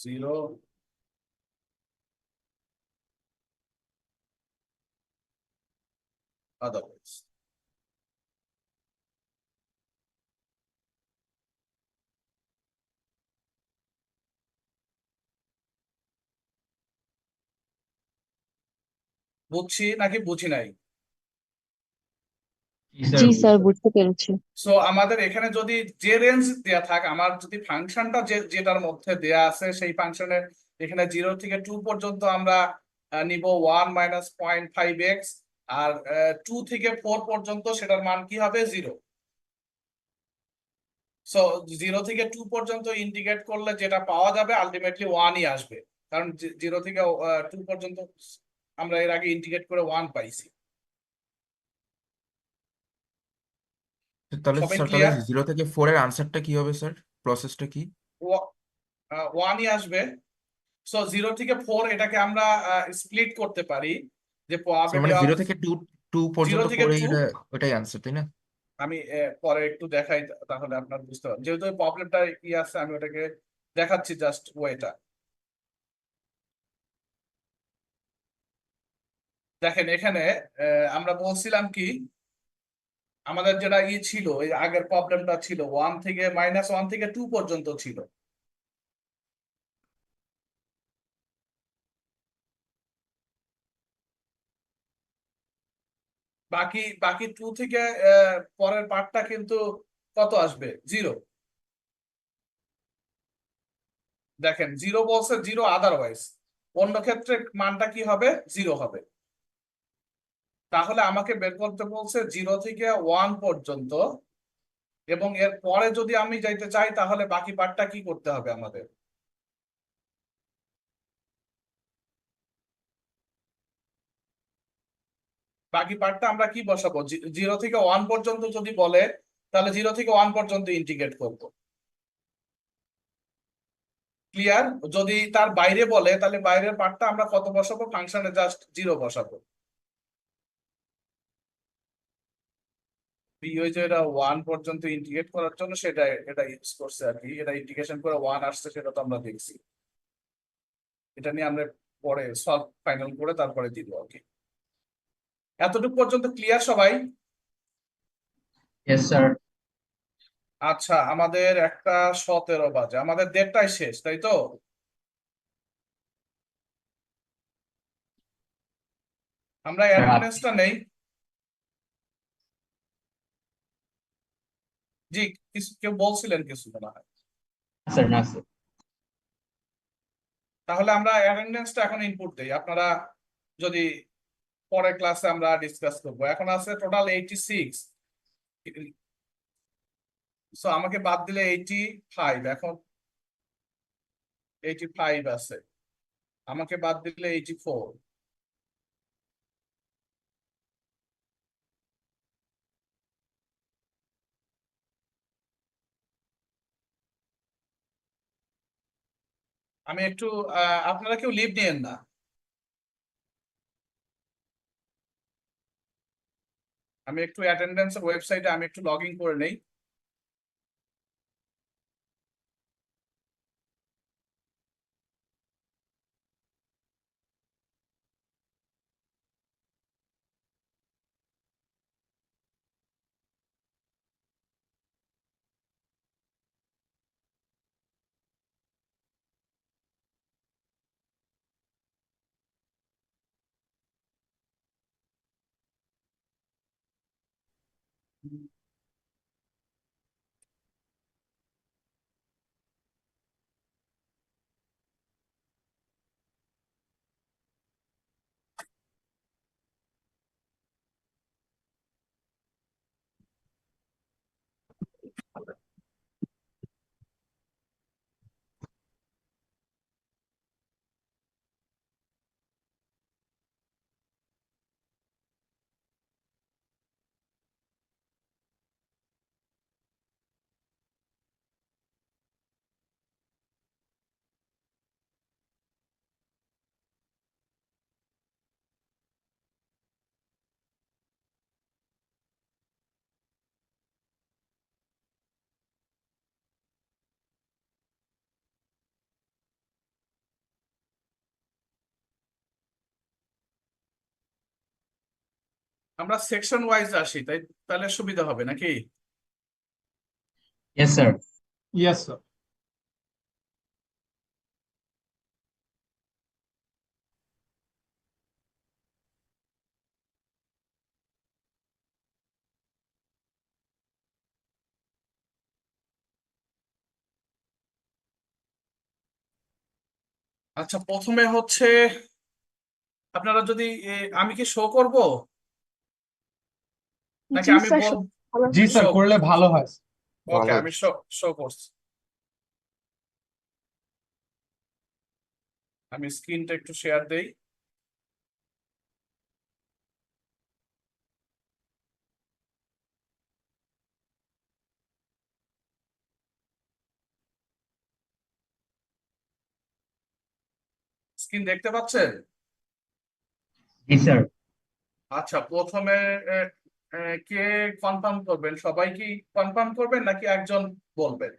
S1: 0, otherwise বুঝছি নাকি বুঝি নাই?
S4: জি স্যার বুঝতে পেরেছি।
S1: সো আমাদের এখানে যদি যে রেঞ্জ দেয়া থাক, আমার যদি ফাংশনটা যেটার মধ্যে দেয়া আছে সেই ফাংশনের এখানে 0 থেকে 2 পর্যন্ত আমরা নিব 1 - 0.5x, আর 2 থেকে 4 পর্যন্ত সেটার মান কি হবে? 0। সো 0 থেকে 2 পর্যন্ত ইন্টিগ্রেট করলে যেটা পাওয়া যাবে আলটিমেটলি 1ই আসবে, কারণ 0 থেকে 2 পর্যন্ত আমরা এর আগে ইন্টিগ্রেট করে 1 পাইছি।
S7: তাহলে
S1: সবাই
S7: স্যার, তাহলে
S1: ক্লিয়ার?
S7: 0 থেকে 4 এর আনসারটা কি হবে স্যার? প্রসেসটা কি?
S1: 1ই আসবে। সো 0 থেকে 4 এটাকে আমরা স্প্লিট করতে পারি, যে
S7: স্যার
S1: প্রবাবিলিটি
S7: মানে
S1: অফ
S7: 0 থেকে 2
S1: জিরো
S7: পর্যন্ত
S1: থেকে
S7: পড়ে
S1: টু
S7: এটা, ওটাই আনসার তাই না?
S1: আমি পরে একটু দেখাই, তাহলে আপনার বুঝতে পারবেন, যেহেতু প্রবলেমটা কি আছে আমি ওটাকে দেখাচ্ছি, জাস্ট ওয়েটা। দেখেন এখানে আমরা বলছিলাম কি, আমাদের যেটা ছিল, এই আগের প্রবলেমটা ছিল -1 থেকে 2 পর্যন্ত ছিল। বাকি বাকি 2 থেকে পরের পার্টটা কিন্তু কত আসবে? 0। দেখেন 0 বলছে, 0 আদারওয়াইজ, অন্য ক্ষেত্রে মানটা কি হবে? 0 হবে। তাহলে আমাকে বের করতে বলছে 0 থেকে 1 পর্যন্ত, এবং এর পরে যদি আমি যাইতে চাই তাহলে বাকি পার্টটা কি করতে হবে আমাদের? বাকি পার্টটা আমরা কি বসাবো? 0 থেকে 1 পর্যন্ত যদি বলে তাহলে 0 থেকে 1 পর্যন্ত ইন্টিগ্রেট করব। ক্লিয়ার? যদি তার বাইরে বলে তাহলে বাইরের পার্টটা আমরা কত বসাবো? ফাংশনে জাস্ট 0 বসাবো। ওই যে এটা 1 পর্যন্ত ইন্টিগ্রেট করার জন্য সেটা এটা ইউজ করছে আর কি, এটা ইন্টিগ্রেশন করে 1 আসছে, সেটা তো আমরা দেখছি। এটা নিয়ে আমরা পরে সলভ ফাইনাল করে তারপরে দিব আর কি। এতটুকু পর্যন্ত ক্লিয়ার সবাই?
S8: Yes, sir.
S1: আচ্ছা, আমাদের 1:17 বাজে, আমাদের 1:30টায় শেষ, তাই তো? আমরা
S8: Sir,
S1: অ্যাটেন্ডেন্সটা নেই। জি, কিছু কেউ বলছিলেন কিছু মনে হয়।
S8: sir, no, sir.
S1: তাহলে আমরা অ্যাটেন্ডেন্সটা এখন ইনপুট দেই, আপনারা যদি পরের ক্লাসে আমরা ডিসকাস করবো। এখন আছে টোটাল 86, সো আমাকে বাদ দিলে 85, এখন 85 আছে, আমাকে বাদ দিলে 84। আমি একটু আপনারা কেউ লিভ নিয়েন না। আমি একটু অ্যাটেন্ডেন্সের ওয়েবসাইটে আমি একটু লগ ইন করে নেই। আমরা সেকশন ওয়াইজ আসি, তাহলে সুবিধা হবে নাকি?
S8: Yes, sir.
S6: Yes, sir.
S1: আচ্ছা, প্রথমে হচ্ছে আপনারা যদি আমি কি শো করব নাকি
S4: জি
S1: আমি
S4: স্যার,
S1: বল
S3: জি স্যার,
S1: শো
S3: করলে ভালো হয়।
S1: ওকে,
S5: ভালো
S1: আমি শো শো করছি। আমি স্ক্রিনটা একটু শেয়ার দেই। স্ক্রিন দেখতে পাচ্ছেন?
S6: জি স্যার।
S1: আচ্ছা, প্রথমে কে কনফার্ম করবেন? সবাই কি কনফার্ম করবেন নাকি একজন বলবেন?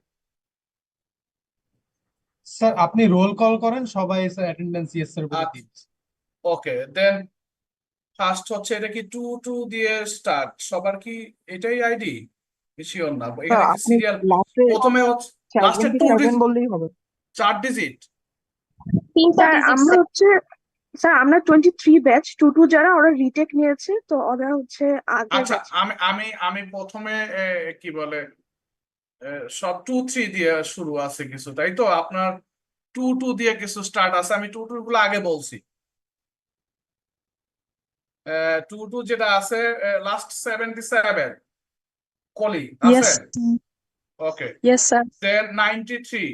S3: স্যার আপনি রোল কল করেন, সবাই স্যার অ্যাটেন্ডেন্স ইয়েস স্যার বলে দিন।
S1: ওকে, দেন ফার্স্ট হচ্ছে এটা কি 2 দিয়ে স্টার্ট? সবার কি এটাই আইডি? শিওর না, এখানে কি
S2: আপনি
S1: সিরিয়াল?
S2: লাস্টে
S1: প্রথমে হচ্ছে লাস্টে
S2: 7 বললেই হবে।
S1: 4 ডিজিট।
S4: তিনটা
S8: স্যার
S4: ডিজিট
S8: আমরা হচ্ছে স্যার আমরা 23 ব্যাচ 22 যারা ওরা রিটেক নিয়েছে তো ওরা হচ্ছে আগের
S1: আচ্ছা,
S8: ব্যাচ।
S1: আমি প্রথমে কি বলে সব 2-3 দিয়ে শুরু আছে কিছু, তাই তো? আপনার 2 দিয়ে কিছু স্টার্ট আছে, আমি 2 গুলো আগে বলছি। 2 যেটা আছে লাস্ট 77 কলি
S4: ইয়েস
S1: আছেন? ওকে,
S4: ইয়েস স্যার।
S1: দেন 93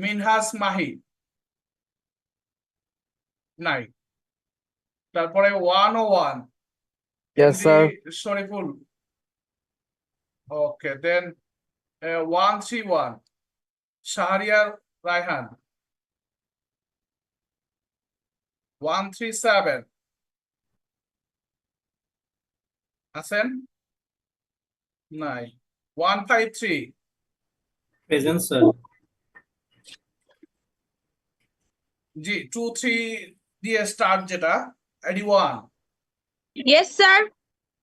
S1: মিনহাজ মাহি নাই। তারপরে 101
S3: Yes, sir.
S1: শরীফুল। ওকে, দেন 131 শাহরিয়ার রায়হান। 137 আছেন? নাই। 153
S3: প্রেজেন্ট স্যার।
S1: জি, 2-3 দিয়ে স্টার্ট যেটা, 81
S8: yes sir.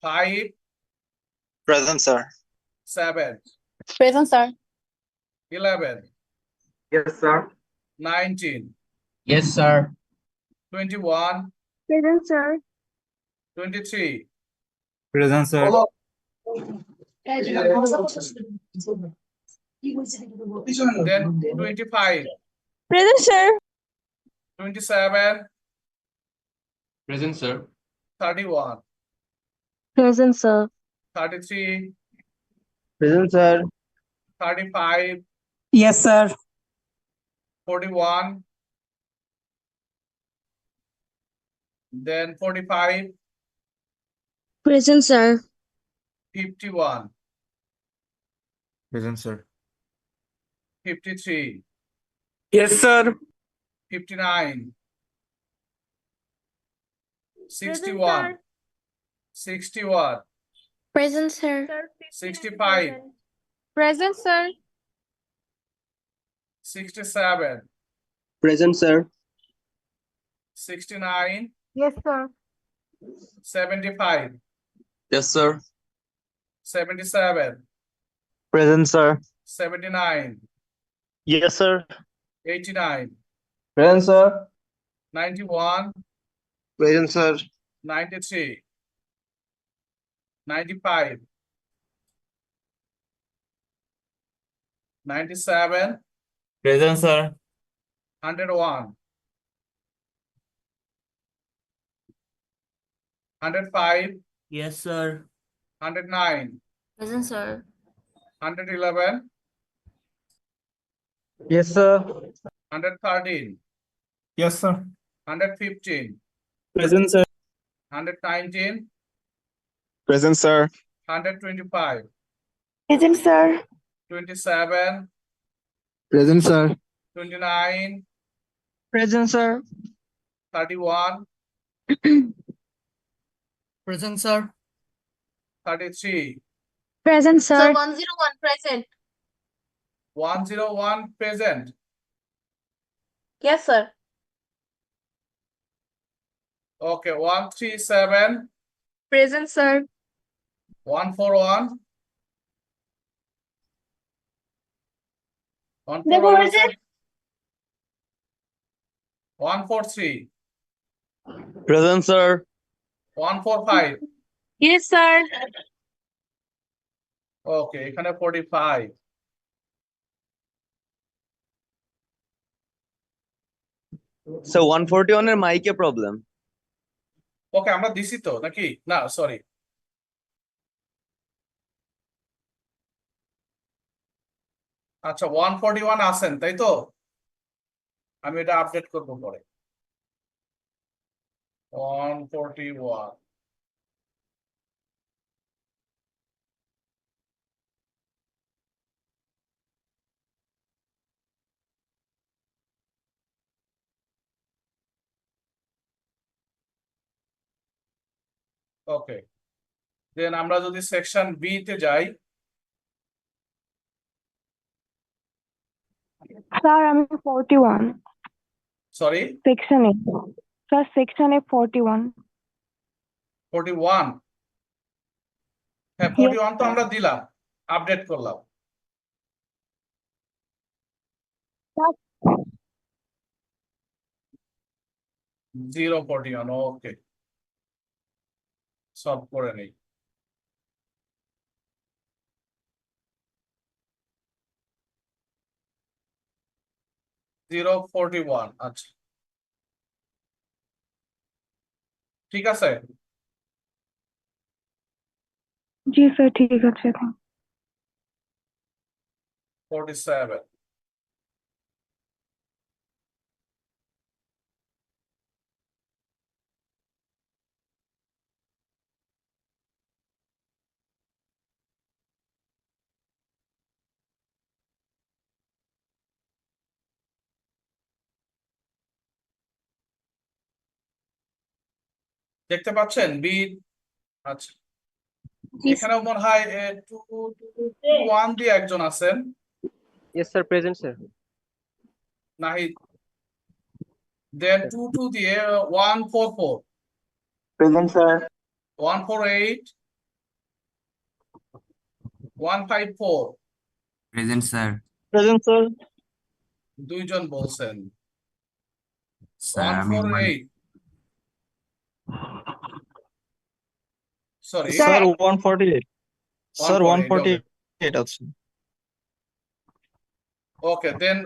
S1: 5
S2: present sir.
S1: 7
S8: present sir.
S1: 11
S3: yes sir.
S1: 19
S6: yes sir.
S1: 21
S8: present sir.
S1: 23
S3: present sir.
S1: then 25
S8: present sir.
S1: 27
S6: present sir.
S1: 31
S4: present sir.
S1: 33
S3: present sir.
S1: 35
S3: yes sir.
S1: 41 then 45
S4: present sir.
S1: 51
S7: present sir.
S1: 53
S3: yes sir.
S1: 59 61 61
S8: present sir.
S1: 65
S8: present sir.
S1: 67
S2: present sir.
S1: 69
S8: yes sir.
S1: 75
S2: yes sir.
S1: 77
S2: present sir.
S1: 79
S2: yes sir.
S1: 89
S3: present sir.
S1: 91
S2: present sir.
S1: 93 95 97
S3: present sir.
S1: 101 105
S3: yes sir.
S1: 109
S8: present sir.
S1: 111
S3: yes sir.
S1: 113
S3: yes sir.
S1: 115
S3: present sir.
S1: 119
S2: present sir.
S1: 125
S8: present sir.
S1: 27
S2: present sir.
S1: 29
S2: present sir.
S1: 31
S6: present sir.
S1: 33
S4: present sir.
S8: 101 present.
S1: 101 present
S8: yes sir.
S1: okay 137
S8: present sir.
S1: 141
S8: দেখো
S1: 141
S8: ওই যে
S1: 143
S2: present sir.
S1: 145
S8: yes sir.
S1: okay এখানে 45
S9: sir 141 এর মাইকে problem.
S1: ওকে, আমরা দিছি তো নাকি? না, সরি। আচ্ছা, 141 আছেন তাই তো? আমি এটা আপডেট করবো পরে। 141। ওকে, দেন আমরা যদি সেকশন বি তে যাই,
S8: স্যার আমি 41
S1: সরি,
S8: সেকশনে, স্যার সেকশনে 41।
S1: 41। হ্যাঁ, 41 তো আমরা দিলাম, আপডেট করলাম।
S8: Yes,
S1: 041, ওকে, সলভ করে নেই। জিরো 41, আচ্ছা, ঠিক আছে।
S8: জি স্যার ঠিক আছে।
S1: 47। দেখতে পাচ্ছেন বি? আচ্ছা, এখানেও মনে হয় 221 দিয়ে একজন আছেন,
S6: Yes, sir. Present, sir.
S1: Nahid. দেন 22 দিয়ে 144,
S2: present sir.
S1: 148, 154।
S6: Present, sir.
S2: Present sir.
S1: দুইজন বলছেন।
S6: Sir, আমি
S1: 148, সরি,
S8: স্যার
S2: 148। স্যার
S1: 148,
S2: 148 আছে।
S1: ওকে, দেন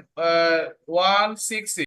S1: 160